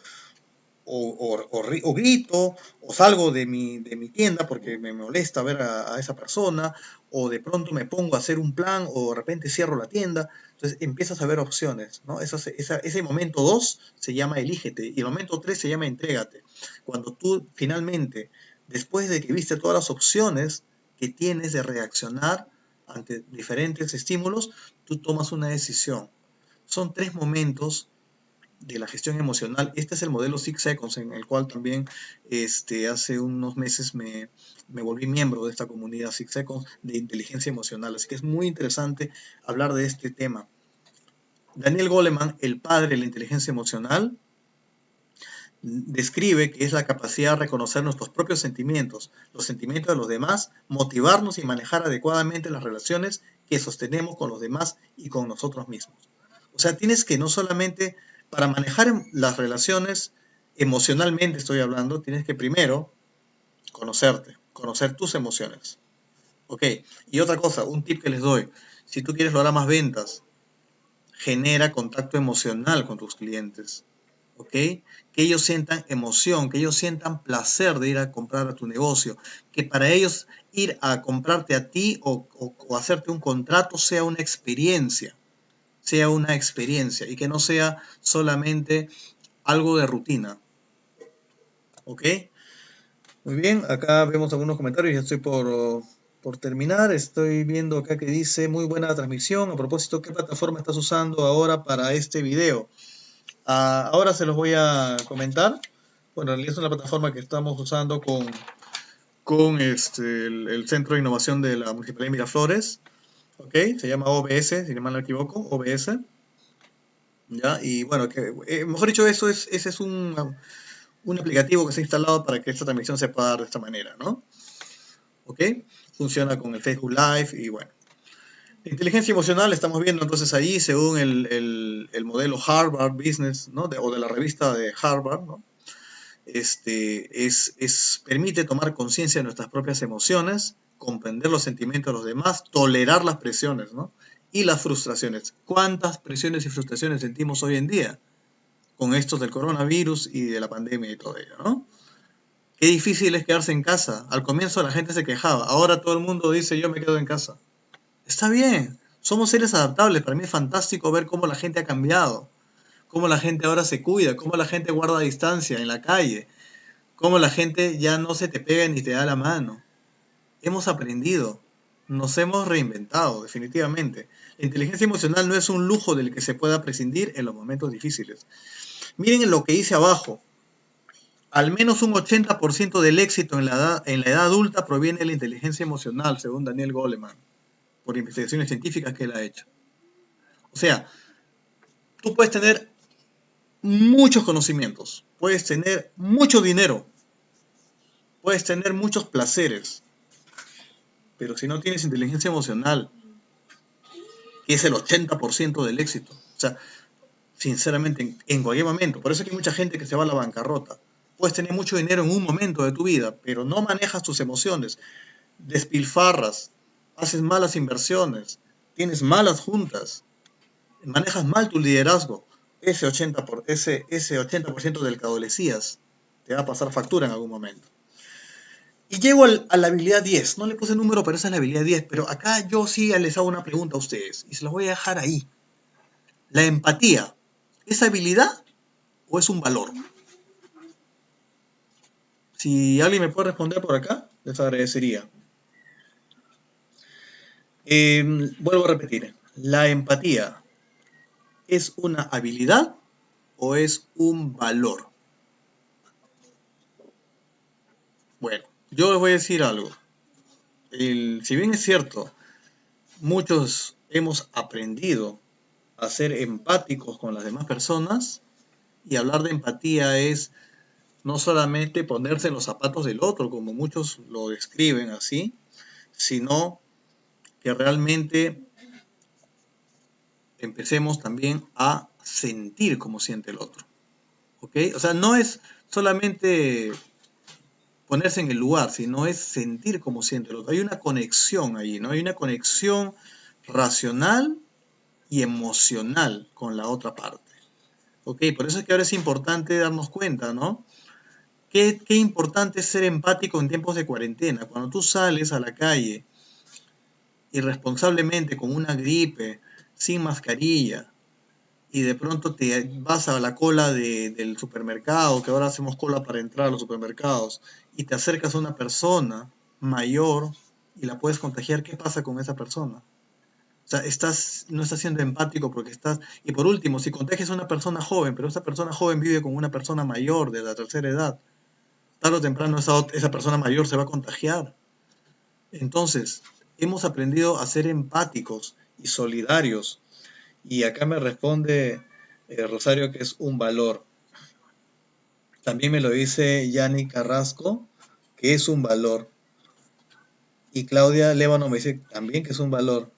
grito, o salgo de mi tienda porque me molesta ver a esa persona, o de pronto me pongo a hacer un plan, o de repente cierro la tienda. Entonces empiezas a ver opciones, ¿no? Ese momento 2 se llama elígete, y el momento 3 se llama entrégate. Cuando tú finalmente, después de que viste todas las opciones que tienes de reaccionar ante diferentes estímulos, tú tomas una decisión. Son 3 momentos de la gestión emocional. Este es el modelo 6 Seconds, en el cual también hace unos meses me volví miembro de esta comunidad 6 Seconds de inteligencia emocional. Así que es muy interesante hablar de este tema. Daniel Goleman, el padre de la inteligencia emocional, describe que es la capacidad de reconocer nuestros propios sentimientos, los sentimientos de los demás, motivarnos y manejar adecuadamente las relaciones que sostenemos con los demás y con nosotros mismos. O sea, tienes que no solamente, para manejar las relaciones emocionalmente, estoy hablando, tienes que primero conocerte, conocer tus emociones. Ok, y otra cosa, un tip que les doy: si tú quieres lograr más ventas, genera contacto emocional con tus clientes. ¿Ok? Que ellos sientan emoción, que ellos sientan placer de ir a comprar a tu negocio, que para ellos ir a comprarte a ti o hacerte un contrato sea una experiencia y que no sea solamente algo de rutina. ¿Ok? Muy bien, acá vemos algunos comentarios, ya estoy por terminar. Estoy viendo acá que dice: muy buena transmisión. A propósito, ¿qué plataforma estás usando ahora para este video? Ahora se los voy a comentar. Bueno, en realidad es una plataforma que estamos usando con el Centro de Innovación de la Municipalidad de Miraflores. ¿Ok? Se llama OBS, si no mal no equivoco, OBS. ¿ya? Y bueno, mejor dicho, ese es un aplicativo que se ha instalado para que esta transmisión se pueda dar de esta manera, ¿no? ¿Ok? Funciona con el Facebook Live y bueno. La inteligencia emocional, estamos viendo entonces ahí, según el modelo Harvard Business, ¿no? O de la revista de Harvard, ¿no? Permite tomar conciencia de nuestras propias emociones, comprender los sentimientos de los demás, tolerar las presiones, ¿no? Y las frustraciones. ¿Cuántas presiones y frustraciones sentimos hoy en día con estos del coronavirus y de la pandemia y todo ello, ¿no? Qué difícil es quedarse en casa. Al comienzo la gente se quejaba, ahora todo el mundo dice yo me quedo en casa. Está bien, somos seres adaptables. Para mí es fantástico ver cómo la gente ha cambiado, cómo la gente ahora se cuida, cómo la gente guarda distancia en la calle, cómo la gente ya no se te pega ni te da la mano. Hemos aprendido, nos hemos reinventado, definitivamente. La inteligencia emocional no es un lujo del que se pueda prescindir en los momentos difíciles. Miren lo que dice abajo. Al menos un 80% del éxito en la edad adulta proviene de la inteligencia emocional, según Daniel Goleman, por investigaciones científicas que él ha hecho. O sea, tú puedes tener muchos conocimientos, puedes tener mucho dinero, puedes tener muchos placeres, pero si no tienes inteligencia emocional, que es el 80% del éxito, o sea, sinceramente, en cualquier momento, por eso es que hay mucha gente que se va a la bancarrota. Puedes tener mucho dinero en un momento de tu vida, pero no manejas tus emociones, despilfarras, haces malas inversiones, tienes malas juntas, manejas mal tu liderazgo, ese 80% del que adolecías te va a pasar factura en algún momento. Y llego a la habilidad 10. No le puse número, pero esa es la habilidad 10. Pero acá yo sí les hago una pregunta a ustedes y se las voy a dejar ahí. ¿La empatía es habilidad o es un valor? Si alguien me puede responder por acá, les agradecería. Vuelvo a repetir. ¿La empatía es una habilidad o es un valor? Bueno, yo les voy a decir algo. Si bien es cierto, muchos hemos aprendido a ser empáticos con las demás personas, y hablar de empatía es no solamente ponerse en los zapatos del otro, como muchos lo describen así, sino que realmente empecemos también a sentir como siente el otro. ¿Ok? O sea, no es solamente ponerse en el lugar, sino es sentir como siente el otro. Hay una conexión ahí, ¿no? Hay una conexión racional y emocional con la otra parte. ¿Ok? Por eso es que ahora es importante darnos cuenta, ¿no? Qué importante es ser empático en tiempos de cuarentena. Cuando tú sales a la calle irresponsablemente con una gripe, sin mascarilla, y de pronto te vas a la cola del supermercado, que ahora hacemos cola para entrar a los supermercados, y te acercas a una persona mayor y la puedes contagiar, ¿qué pasa con esa persona? O sea, no estás siendo empático porque estás... Y por último, si contagias a una persona joven, pero esa persona joven vive con una persona mayor de la tercera edad, tarde o temprano esa persona mayor se va a contagiar. Entonces, hemos aprendido a ser empáticos y solidarios. Y acá me responde Rosario que es un valor. También me lo dice Yanni Carrasco, que es un valor. Y Claudia Lévano me dice también que es un valor.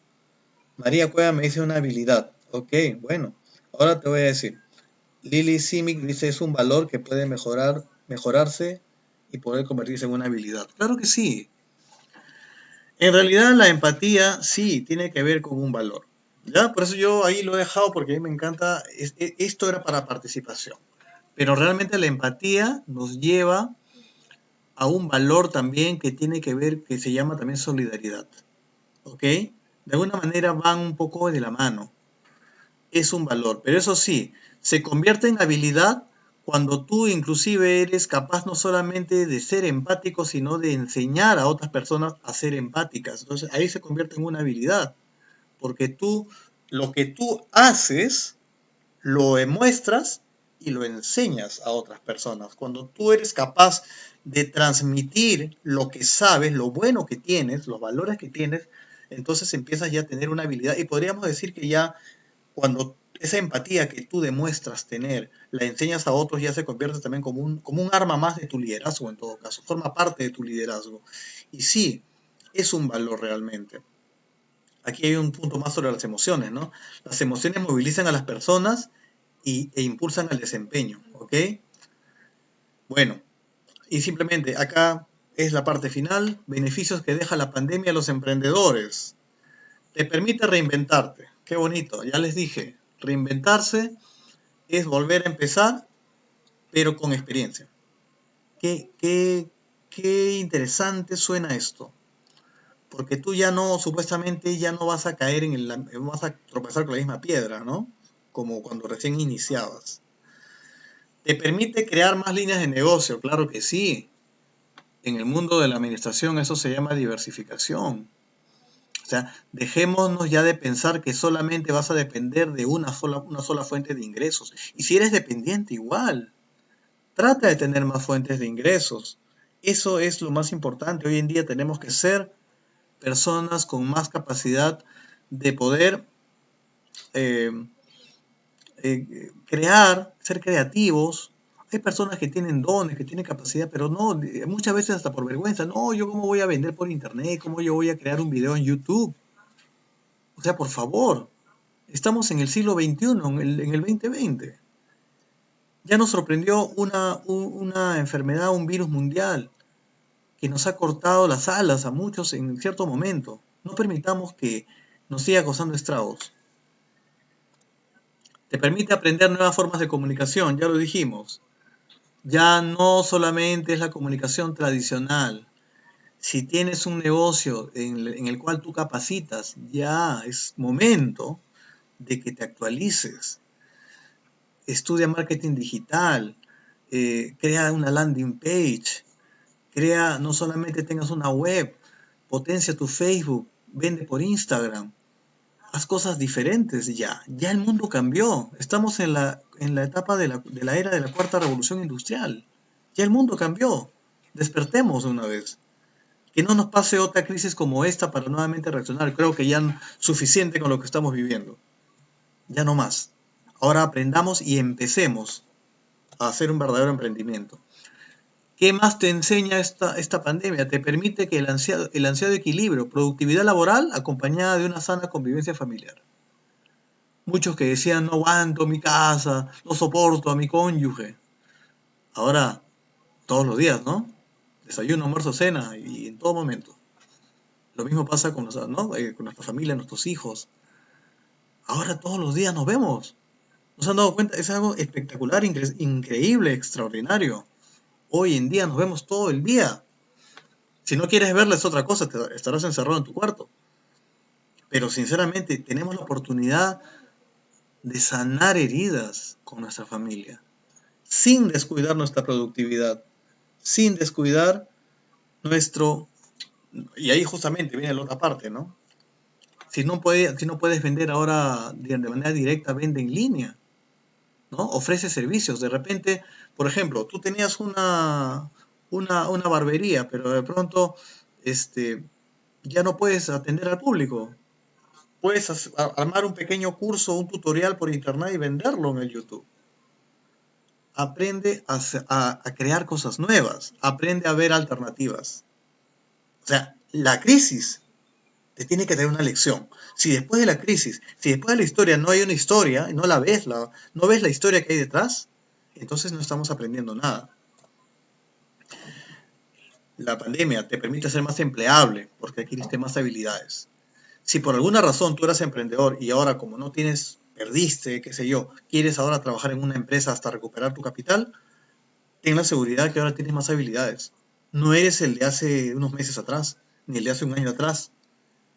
María Cueva me dice una habilidad. Ok, bueno. Ahora te voy a decir. Lili Simic dice es un valor que puede mejorarse y poder convertirse en una habilidad. Claro que sí. En realidad la empatía sí tiene que ver con un valor. ¿Ya? Por eso yo ahí lo he dejado porque a mí me encanta. Esto era para participación. Pero realmente la empatía nos lleva a un valor también que tiene que ver, que se llama también solidaridad. ¿Ok? De alguna manera van un poco de la mano. Es un valor, pero eso sí, se convierte en habilidad cuando tú inclusive eres capaz no solamente de ser empático, sino de enseñar a otras personas a ser empáticas. Entonces ahí se convierte en una habilidad, porque tú, lo que tú haces, lo demuestras y lo enseñas a otras personas. Cuando tú eres capaz de transmitir lo que sabes, lo bueno que tienes, los valores que tienes, entonces empiezas ya a tener una habilidad y podríamos decir que ya cuando esa empatía que tú demuestras tener, la enseñas a otros, ya se convierte también como un arma más de tu liderazgo en todo caso, forma parte de tu liderazgo. Y sí, es un valor realmente. Aquí hay un punto más sobre las emociones, ¿no? Las emociones movilizan a las personas e impulsan al desempeño, ¿ok? Bueno, y simplemente acá es la parte final, beneficios que deja la pandemia a los emprendedores. Te permite reinventarte, qué bonito, ya les dije, reinventarse es volver a empezar, pero con experiencia. Qué interesante suena esto, porque tú ya no, supuestamente ya no vas a caer vas a tropezar con la misma piedra, ¿no? Como cuando recién iniciabas. ¿Te permite crear más líneas de negocio? Claro que sí. En el mundo de la administración eso se llama diversificación. O sea, dejémonos ya de pensar que solamente vas a depender de una sola fuente de ingresos. Y si eres dependiente, igual. Trata de tener más fuentes de ingresos. Eso es lo más importante. Hoy en día tenemos que ser personas con más capacidad de poder eh, crear, ser creativos. Hay personas que tienen dones, que tienen capacidad, pero no, muchas veces hasta por vergüenza. No, yo cómo voy a vender por internet, cómo yo voy a crear un video en YouTube. O sea, por favor, estamos en el siglo XXI, en el 2020. Ya nos sorprendió una enfermedad, un virus mundial, que nos ha cortado las alas a muchos en cierto momento. No permitamos que nos siga causando estragos. Te permite aprender nuevas formas de comunicación, ya lo dijimos. Ya no solamente es la comunicación tradicional. Si tienes un negocio en el cual tú capacitas, ya es momento de que te actualices. Estudia marketing digital, crea una landing page, no solamente tengas una web, potencia tu Facebook, vende por Instagram, haz cosas diferentes ya el mundo cambió, estamos en la etapa de la era de la cuarta revolución industrial, ya el mundo cambió, despertemos de una vez, que no nos pase otra crisis como esta para nuevamente reaccionar, creo que ya suficiente con lo que estamos viviendo, ya no más, ahora aprendamos y empecemos a hacer un verdadero emprendimiento. ¿Qué más te enseña esta pandemia? Te permite que el ansiado equilibrio, productividad laboral acompañada de una sana convivencia familiar. Muchos que decían, no aguanto mi casa, no soporto a mi cónyuge. Ahora, todos los días, ¿no? Desayuno, almuerzo, cena y en todo momento. Lo mismo pasa con nuestra familia, nuestros hijos. Ahora todos los días nos vemos. ¿Nos han dado cuenta? Es algo espectacular, increíble, extraordinario. Hoy en día nos vemos todo el día. Si no quieres verla es otra cosa, estarás encerrado en tu cuarto. Pero sinceramente tenemos la oportunidad de sanar heridas con nuestra familia, sin descuidar nuestra productividad, sin descuidar nuestro... Y ahí justamente viene la otra parte, ¿no? Si no puedes vender ahora de manera directa, vende en línea, ¿no? Ofrece servicios. De repente, por ejemplo, tú tenías una barbería, pero de pronto ya no puedes atender al público. Puedes armar un pequeño curso, un tutorial por internet y venderlo en el YouTube. Aprende a crear cosas nuevas. Aprende a ver alternativas. O sea, la crisis te tiene que dar una lección. Si después de la crisis, si después de la historia no hay una historia, no la ves, no ves la historia que hay detrás, entonces no estamos aprendiendo nada. La pandemia te permite ser más empleable porque adquiriste más habilidades. Si por alguna razón tú eras emprendedor y ahora como no perdiste, qué sé yo, quieres ahora trabajar en una empresa hasta recuperar tu capital, ten la seguridad que ahora tienes más habilidades. No eres el de hace unos meses atrás, ni el de hace un año atrás.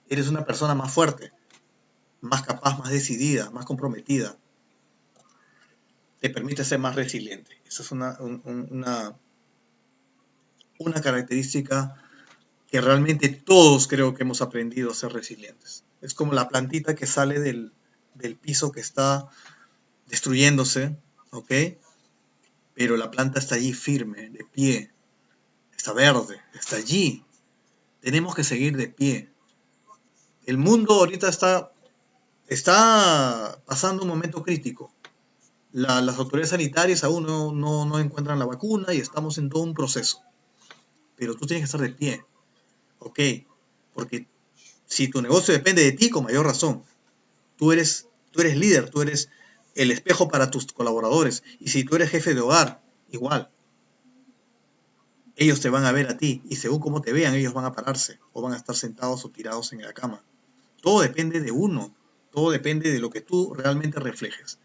Eres una persona más fuerte, más capaz, más decidida, más comprometida. Te permite ser más resiliente. Esa es una característica que realmente todos creo que hemos aprendido a ser resilientes. Es como la plantita que sale del piso que está destruyéndose, ¿ok? Pero la planta está allí firme, de pie, está verde, está allí. Tenemos que seguir de pie. El mundo ahorita está está pasando un momento crítico. Las autoridades sanitarias aún no encuentran la vacuna y estamos en todo un proceso. Pero tú tienes que estar de pie, ¿ok? Porque si tu negocio depende de ti, con mayor razón. Tú eres líder, tú eres el espejo para tus colaboradores. Y si tú eres jefe de hogar, igual. Ellos te van a ver a ti y según cómo te vean, ellos van a pararse o van a estar sentados o tirados en la cama. Todo depende de uno. Todo depende de lo que tú realmente reflejes.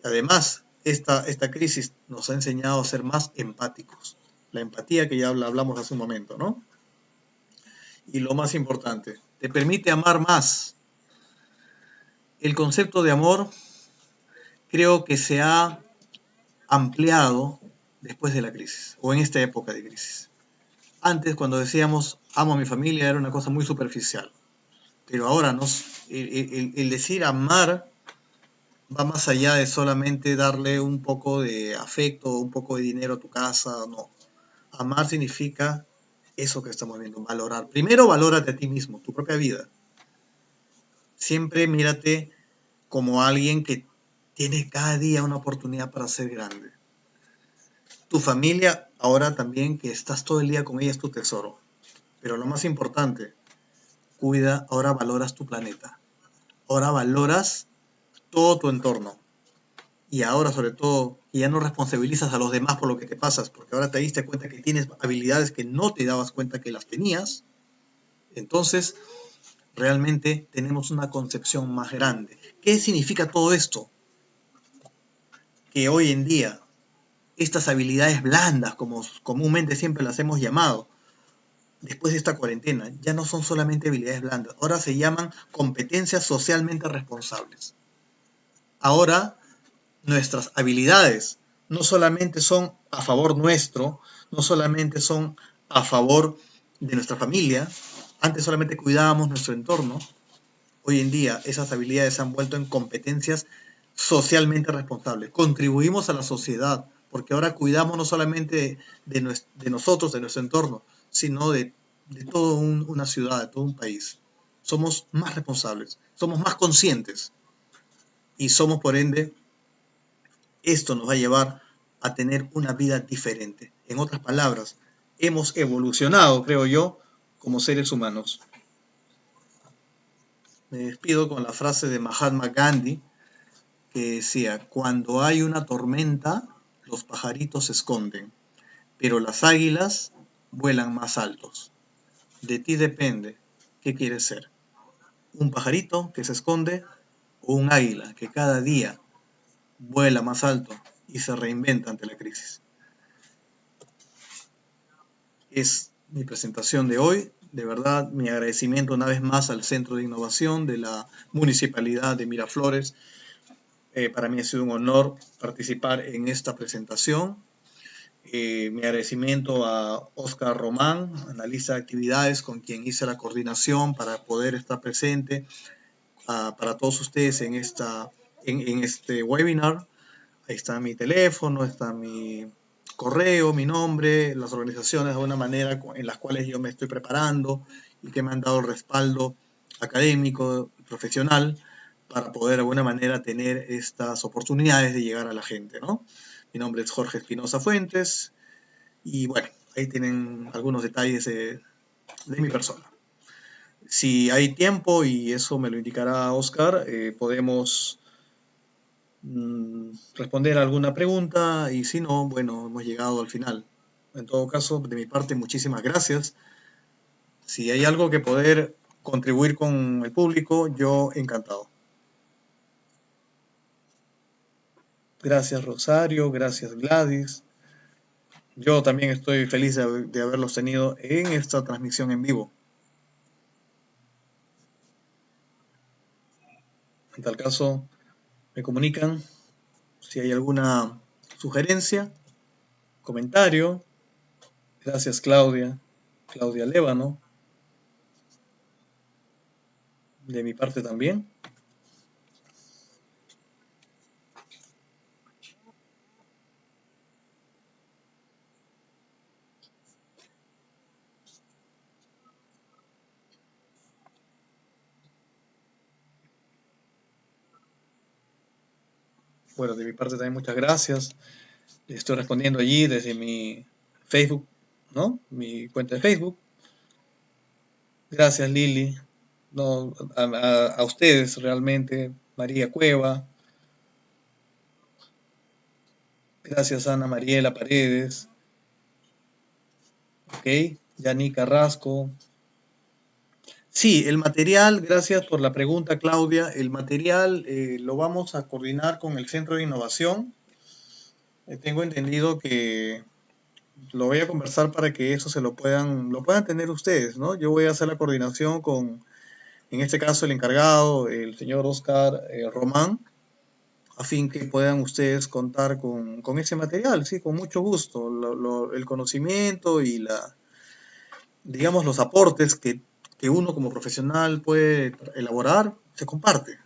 Además, esta crisis nos ha enseñado a ser más empáticos. La empatía que ya hablamos hace un momento, ¿no? Y lo más importante, te permite amar más. El concepto de amor creo que se ha ampliado después de la crisis o en esta época de crisis. Antes, cuando decíamos amo a mi familia, era una cosa muy superficial. Pero ahora el decir amar va más allá de solamente darle un poco de afecto, un poco de dinero a tu casa, no. Amar significa eso que estamos viendo, valorar. Primero, valórate a ti mismo, tu propia vida. Siempre mírate como alguien que tiene cada día una oportunidad para ser grande. Tu familia, ahora también que estás todo el día con ella, es tu tesoro. Pero lo más importante, cuida, ahora valoras tu planeta. Ahora valoras todo tu entorno. Y ahora, sobre todo, que ya no responsabilizas a los demás por lo que te pasas, porque ahora te diste cuenta que tienes habilidades que no te dabas cuenta que las tenías. Entonces, realmente tenemos una concepción más grande. ¿Qué significa todo esto? Que hoy en día, estas habilidades blandas, como comúnmente siempre las hemos llamado, después de esta cuarentena, ya no son solamente habilidades blandas, ahora se llaman competencias socialmente responsables. Ahora, nuestras habilidades no solamente son a favor nuestro, no solamente son a favor de nuestra familia, antes solamente cuidábamos nuestro entorno, hoy en día esas habilidades se han vuelto en competencias socialmente responsables. Contribuimos a la sociedad, porque ahora cuidamos no solamente de nosotros, de nuestro entorno, sino de toda una ciudad, de todo un país. Somos más responsables, somos más conscientes y somos, por ende, esto nos va a llevar a tener una vida diferente. En otras palabras, hemos evolucionado, creo yo, como seres humanos. Me despido con la frase de Mahatma Gandhi, que decía, cuando hay una tormenta, los pajaritos se esconden, pero las águilas vuelan más altos. De ti depende qué quieres ser. Un pajarito que se esconde o un águila que cada día vuela más alto y se reinventa ante la crisis. Es mi presentación de hoy. De verdad, mi agradecimiento una vez más al Centro de Innovación de la Municipalidad de Miraflores. Para mí ha sido un honor participar en esta presentación. Mi agradecimiento a Oscar Román, analista de actividades, con quien hice la coordinación para poder estar presente para todos ustedes en este webinar. Ahí está mi teléfono, está mi correo, mi nombre, las organizaciones de alguna manera en las cuales yo me estoy preparando y que me han dado el respaldo académico, profesional, para poder de alguna manera tener estas oportunidades de llegar a la gente, ¿no? Mi nombre es Jorge Espinosa Fuentes y bueno, ahí tienen algunos detalles de mi persona. Si hay tiempo, y eso me lo indicará Oscar, podemos responder alguna pregunta y si no, bueno, hemos llegado al final. En todo caso, de mi parte, muchísimas gracias. Si hay algo que poder contribuir con el público, yo encantado. Gracias Rosario, gracias Gladys. Yo también estoy feliz de haberlos tenido en esta transmisión en vivo. En tal caso, me comunican si hay alguna sugerencia, comentario. Gracias Claudia Lévano. De mi parte también. Bueno, de mi parte también muchas gracias. Estoy respondiendo allí desde mi Facebook, ¿no? Mi cuenta de Facebook. Gracias, Lili. No, a ustedes realmente, María Cueva. Gracias, Ana Mariela Paredes. Ok, Yani Carrasco. Sí, el material, gracias por la pregunta, Claudia. El material lo vamos a coordinar con el Centro de Innovación. Tengo entendido que lo voy a conversar para que eso lo puedan tener ustedes, ¿no? Yo voy a hacer la coordinación con, en este caso, el encargado, el señor Oscar Román, a fin que puedan ustedes contar con ese material, sí, con mucho gusto. El conocimiento y digamos, los aportes que uno como profesional puede elaborar, se comparte.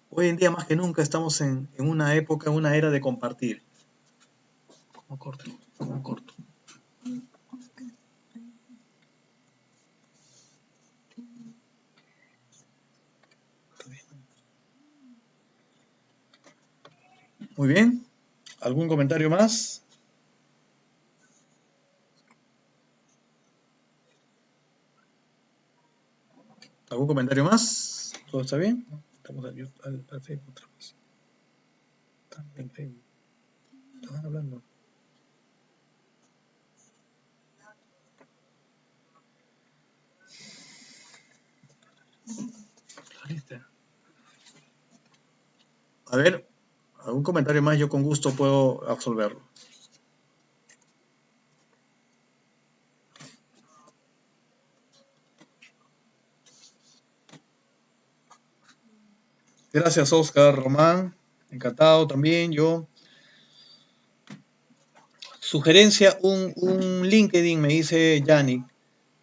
Hoy en día más que nunca estamos en una época, en una era de compartir. ¿Cómo corto? ¿Cómo corto? Muy bien. ¿Algún comentario más? ¿Algún comentario más? ¿Todo está bien? Estamos al Facebook otra vez. Están en Facebook. Estaban hablando. A ver, algún comentario más, yo con gusto puedo absolverlo. Gracias, Oscar, Román. Encantado también, yo. Sugerencia, un LinkedIn, me dice Yannick.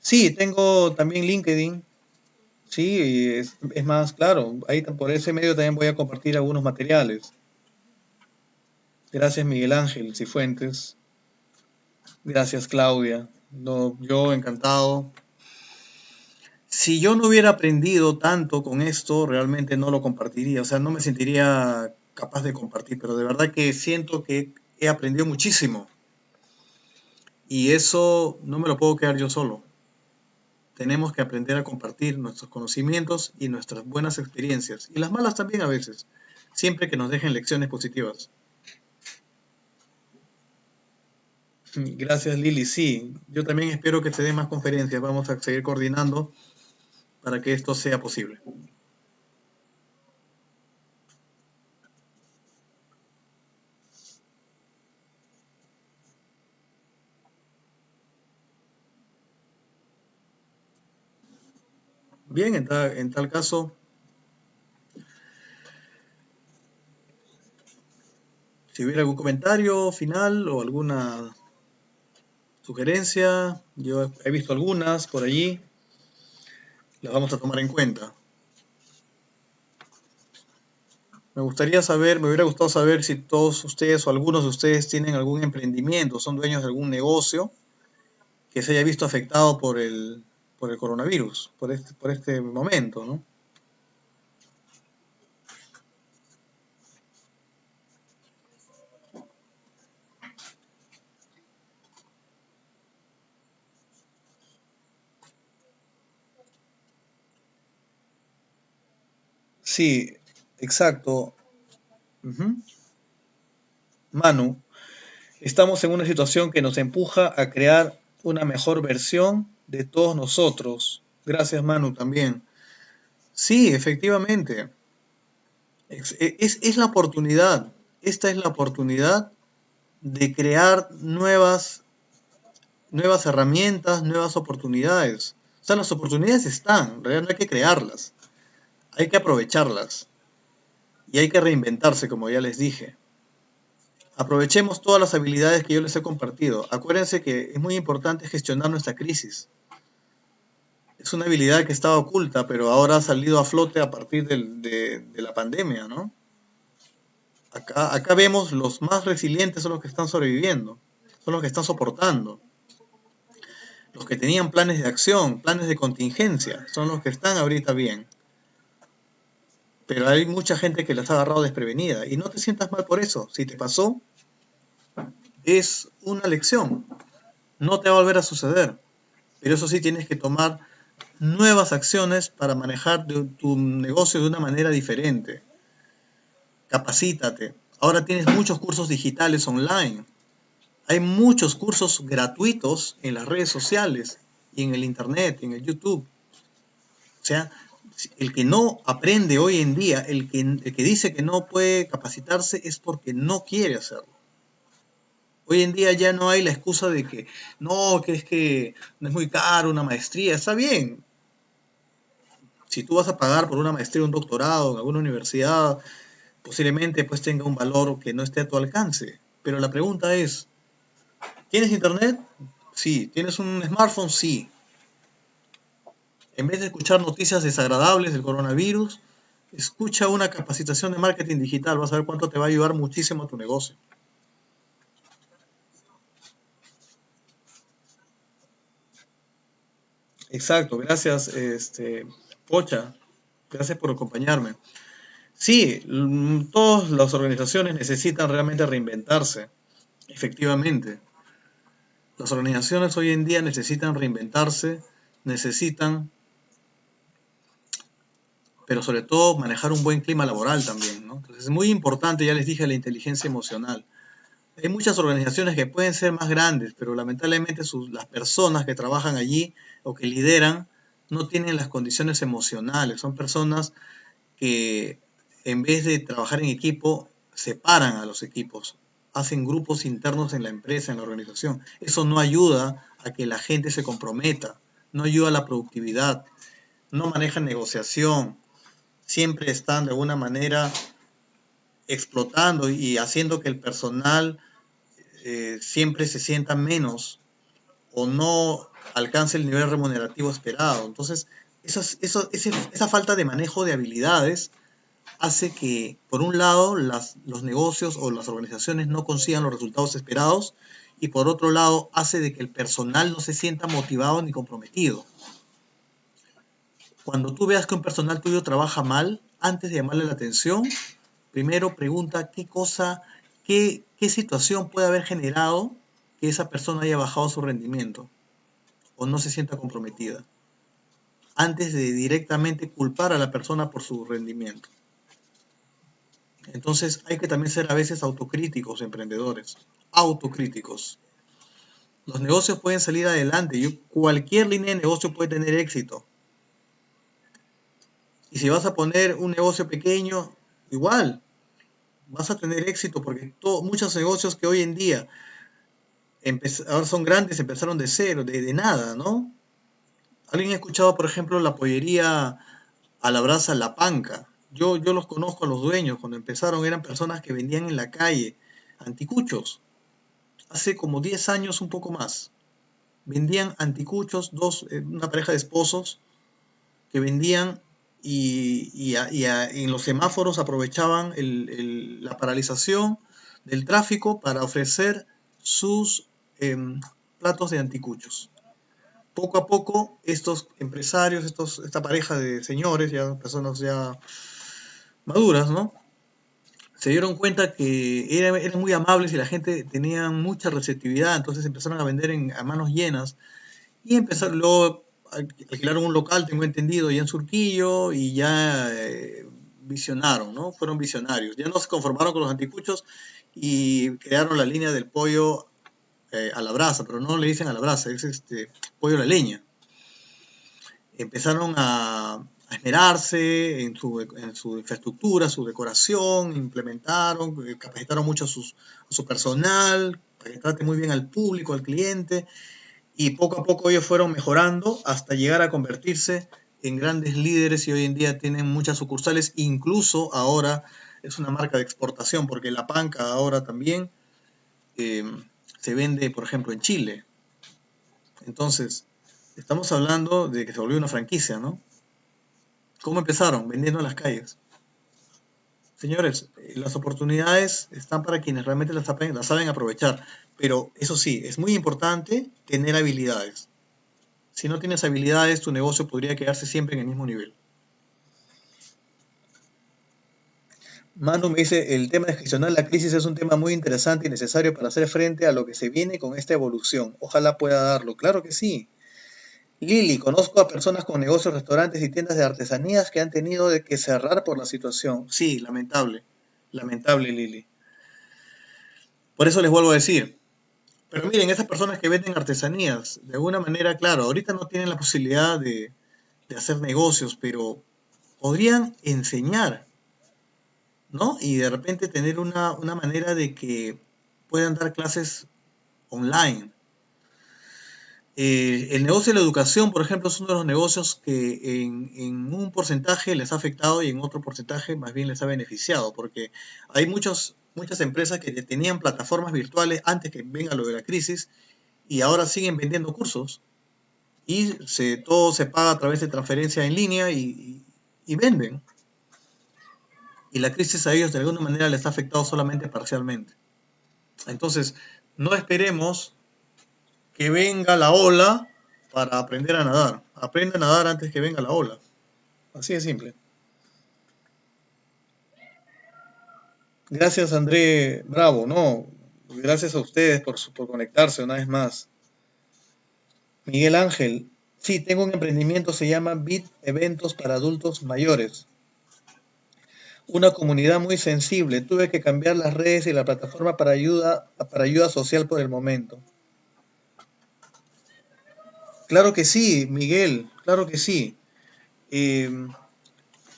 Sí, tengo también LinkedIn. Sí, es más, claro, ahí por ese medio también voy a compartir algunos materiales. Gracias, Miguel Ángel Cifuentes. Gracias, Claudia. No, yo encantado. Si yo no hubiera aprendido tanto con esto, realmente no lo compartiría. O sea, no me sentiría capaz de compartir, pero de verdad que siento que he aprendido muchísimo. Y eso no me lo puedo quedar yo solo. Tenemos que aprender a compartir nuestros conocimientos y nuestras buenas experiencias, y las malas también a veces, siempre que nos dejen lecciones positivas. Gracias, Lili. Sí, yo también espero que se den más conferencias. Vamos a seguir coordinando para que esto sea posible. Bien, en tal caso, si hubiera algún comentario final o alguna sugerencia, yo he visto algunas por allí, las vamos a tomar en cuenta. Me hubiera gustado saber si todos ustedes o algunos de ustedes tienen algún emprendimiento, son dueños de algún negocio que se haya visto afectado por el coronavirus, por este momento, ¿no? Sí, exacto. Ujú. Manu, estamos en una situación que nos empuja a crear una mejor versión de todos nosotros. Gracias, Manu, también. Sí, efectivamente. Es la oportunidad. Esta es la oportunidad de crear nuevas herramientas, nuevas oportunidades. O sea, las oportunidades están, realmente hay que crearlas, hay que aprovecharlas y hay que reinventarse, como ya les dije. Aprovechemos todas las habilidades que yo les he compartido. Acuérdense que es muy importante gestionar nuestra crisis. Es una habilidad que estaba oculta, pero ahora ha salido a flote a partir de la pandemia, ¿no? Acá vemos los más resilientes son los que están sobreviviendo, son los que están soportando. Los que tenían planes de acción, planes de contingencia, son los que están ahorita bien. pero hay mucha gente que las ha agarrado desprevenida. Y no te sientas mal por eso. Si te pasó, es una lección. No te va a volver a suceder. Pero eso sí, tienes que tomar nuevas acciones para manejar tu negocio de una manera diferente. Capacítate. Ahora tienes muchos cursos digitales online. Hay muchos cursos gratuitos en las redes sociales y en el internet, en el YouTube. O sea, el que no aprende hoy en día, el que dice que no puede capacitarse es porque no quiere hacerlo. Hoy en día ya no hay la excusa de que no, que es que no es muy caro una maestría. Está bien. Si tú vas a pagar por una maestría o un doctorado en alguna universidad, posiblemente pues tenga un valor que no esté a tu alcance. Pero la pregunta es, ¿tienes internet? Sí. ¿Tienes un smartphone? Sí. En vez de escuchar noticias desagradables del coronavirus, escucha una capacitación de marketing digital. Vas a ver cuánto te va a ayudar muchísimo a tu negocio. Exacto. Gracias, Pocha. Gracias por acompañarme. Sí, todas las organizaciones necesitan realmente reinventarse. Efectivamente. Las organizaciones hoy en día necesitan reinventarse, necesitan, pero sobre todo manejar un buen clima laboral también, ¿no? Entonces es muy importante, ya les dije, la inteligencia emocional. Hay muchas organizaciones que pueden ser más grandes, pero lamentablemente las personas que trabajan allí o que lideran no tienen las condiciones emocionales. Son personas que en vez de trabajar en equipo, separan a los equipos, hacen grupos internos en la empresa, en la organización. Eso no ayuda a que la gente se comprometa, no ayuda a la productividad, no manejan negociación, siempre están de alguna manera explotando y haciendo que el personal siempre se sienta menos o no alcance el nivel remunerativo esperado. Entonces, esa falta de manejo de habilidades hace que, por un lado, los negocios o las organizaciones no consigan los resultados esperados y, por otro lado, hace de que el personal no se sienta motivado ni comprometido. Cuando tú veas que un personal tuyo trabaja mal, antes de llamarle la atención, primero pregunta qué situación puede haber generado que esa persona haya bajado su rendimiento o no se sienta comprometida, antes de directamente culpar a la persona por su rendimiento. Entonces hay que también ser a veces autocríticos, emprendedores, autocríticos. Los negocios pueden salir adelante, cualquier línea de negocio puede tener éxito. Y si vas a poner un negocio pequeño, igual, vas a tener éxito porque muchos negocios que hoy en día ahora son grandes, empezaron de cero, de nada, ¿no? ¿Alguien ha escuchado, por ejemplo, la pollería a la brasa La Panca? Yo los conozco a los dueños, cuando empezaron eran personas que vendían en la calle anticuchos. Hace como 10 años, un poco más. Vendían anticuchos, una pareja de esposos que vendían y en los semáforos aprovechaban la paralización del tráfico para ofrecer sus platos de anticuchos. Poco a poco, estos empresarios, esta pareja de señores, ya personas ya maduras, ¿no? Se dieron cuenta que eran muy amables y la gente tenía mucha receptividad, entonces empezaron a vender a manos llenas y luego alquilaron un local, tengo entendido, ya en Surquillo y ya visionaron, ¿no? Fueron visionarios. Ya no se conformaron con los anticuchos y crearon la línea del pollo a la brasa, pero no le dicen a la brasa, es pollo a la leña. Empezaron a esmerarse en su infraestructura, su decoración, implementaron, capacitaron mucho a su personal, para que trate muy bien al público, al cliente, y poco a poco ellos fueron mejorando hasta llegar a convertirse en grandes líderes y hoy en día tienen muchas sucursales, incluso ahora es una marca de exportación, porque la panca ahora también se vende, por ejemplo, en Chile. Entonces, estamos hablando de que se volvió una franquicia, ¿no? ¿Cómo empezaron? Vendiendo en las calles. Señores, las oportunidades están para quienes realmente las saben aprovechar. Pero eso sí, es muy importante tener habilidades. Si no tienes habilidades, tu negocio podría quedarse siempre en el mismo nivel. Manu me dice, el tema de gestionar la crisis es un tema muy interesante y necesario para hacer frente a lo que se viene con esta evolución. Ojalá pueda darlo. Claro que sí. Lili, conozco a personas con negocios, restaurantes y tiendas de artesanías que han tenido de que cerrar por la situación. Sí, lamentable. Lamentable, Lili. Por eso les vuelvo a decir. Pero miren, esas personas que venden artesanías, de alguna manera, claro, ahorita no tienen la posibilidad de hacer negocios, pero podrían enseñar, ¿no? Y de repente tener una manera de que puedan dar clases online. El negocio de la educación, por ejemplo, es uno de los negocios que en un porcentaje les ha afectado y en otro porcentaje más bien les ha beneficiado, porque hay muchas empresas que tenían plataformas virtuales antes que venga lo de la crisis y ahora siguen vendiendo cursos y todo se paga a través de transferencia en línea y venden. Y la crisis a ellos de alguna manera les ha afectado solamente parcialmente. Entonces, no esperemos que venga la ola para aprender a nadar. Aprende a nadar antes que venga la ola. Así de simple. Gracias, André Bravo. No, gracias a ustedes por conectarse una vez más. Miguel Ángel. Sí, tengo un emprendimiento, se llama Bit Eventos para Adultos Mayores. Una comunidad muy sensible. Tuve que cambiar las redes y la plataforma para ayuda social por el momento. Claro que sí, Miguel, claro que sí.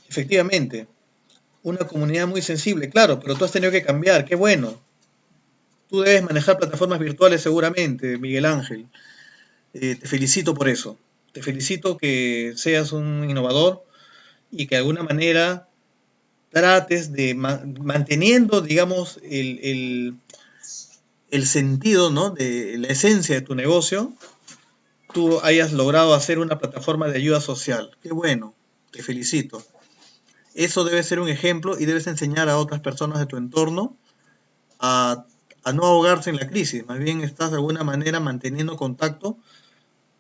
Efectivamente, una comunidad muy sensible, claro, pero tú has tenido que cambiar, qué bueno. Tú debes manejar plataformas virtuales seguramente, Miguel Ángel. Te felicito por eso. Te felicito que seas un innovador y que de alguna manera trates de manteniendo, digamos, el sentido, ¿no? De la esencia de tu negocio, tú hayas logrado hacer una plataforma de ayuda social. Qué bueno, te felicito. Eso debe ser un ejemplo y debes enseñar a otras personas de tu entorno a no ahogarse en la crisis. Más bien estás de alguna manera manteniendo contacto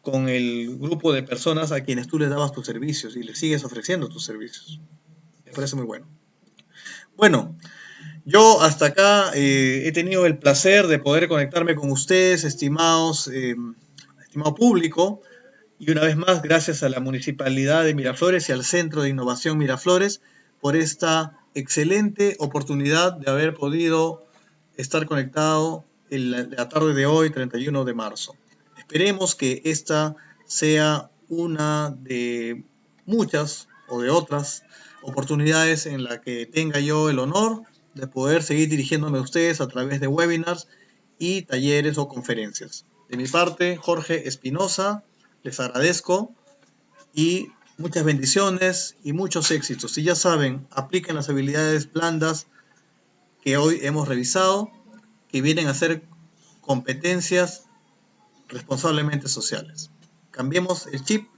con el grupo de personas a quienes tú les dabas tus servicios y les sigues ofreciendo tus servicios. Me parece muy bueno. Bueno, yo hasta acá he tenido el placer de poder conectarme con ustedes, estimado público, y una vez más gracias a la Municipalidad de Miraflores y al Centro de Innovación Miraflores por esta excelente oportunidad de haber podido estar conectado en la tarde de hoy, 31 de marzo. Esperemos que esta sea una de muchas o de otras oportunidades en la que tenga yo el honor de poder seguir dirigiéndome a ustedes a través de webinars y talleres o conferencias. De mi parte, Jorge Espinosa, les agradezco y muchas bendiciones y muchos éxitos. Y ya saben, apliquen las habilidades blandas que hoy hemos revisado, que vienen a ser competencias responsablemente sociales. Cambiemos el chip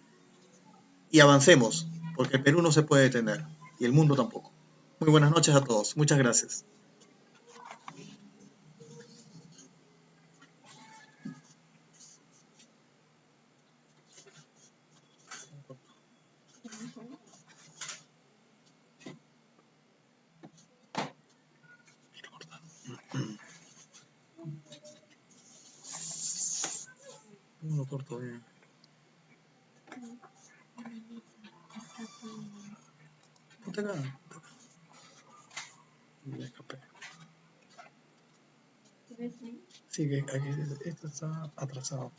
y avancemos, porque el Perú no se puede detener y el mundo tampoco. Muy buenas noches a todos. Muchas gracias. No lo corto bien. Ponte acá. Me escapé. Sí, que aquí esto está atrasado.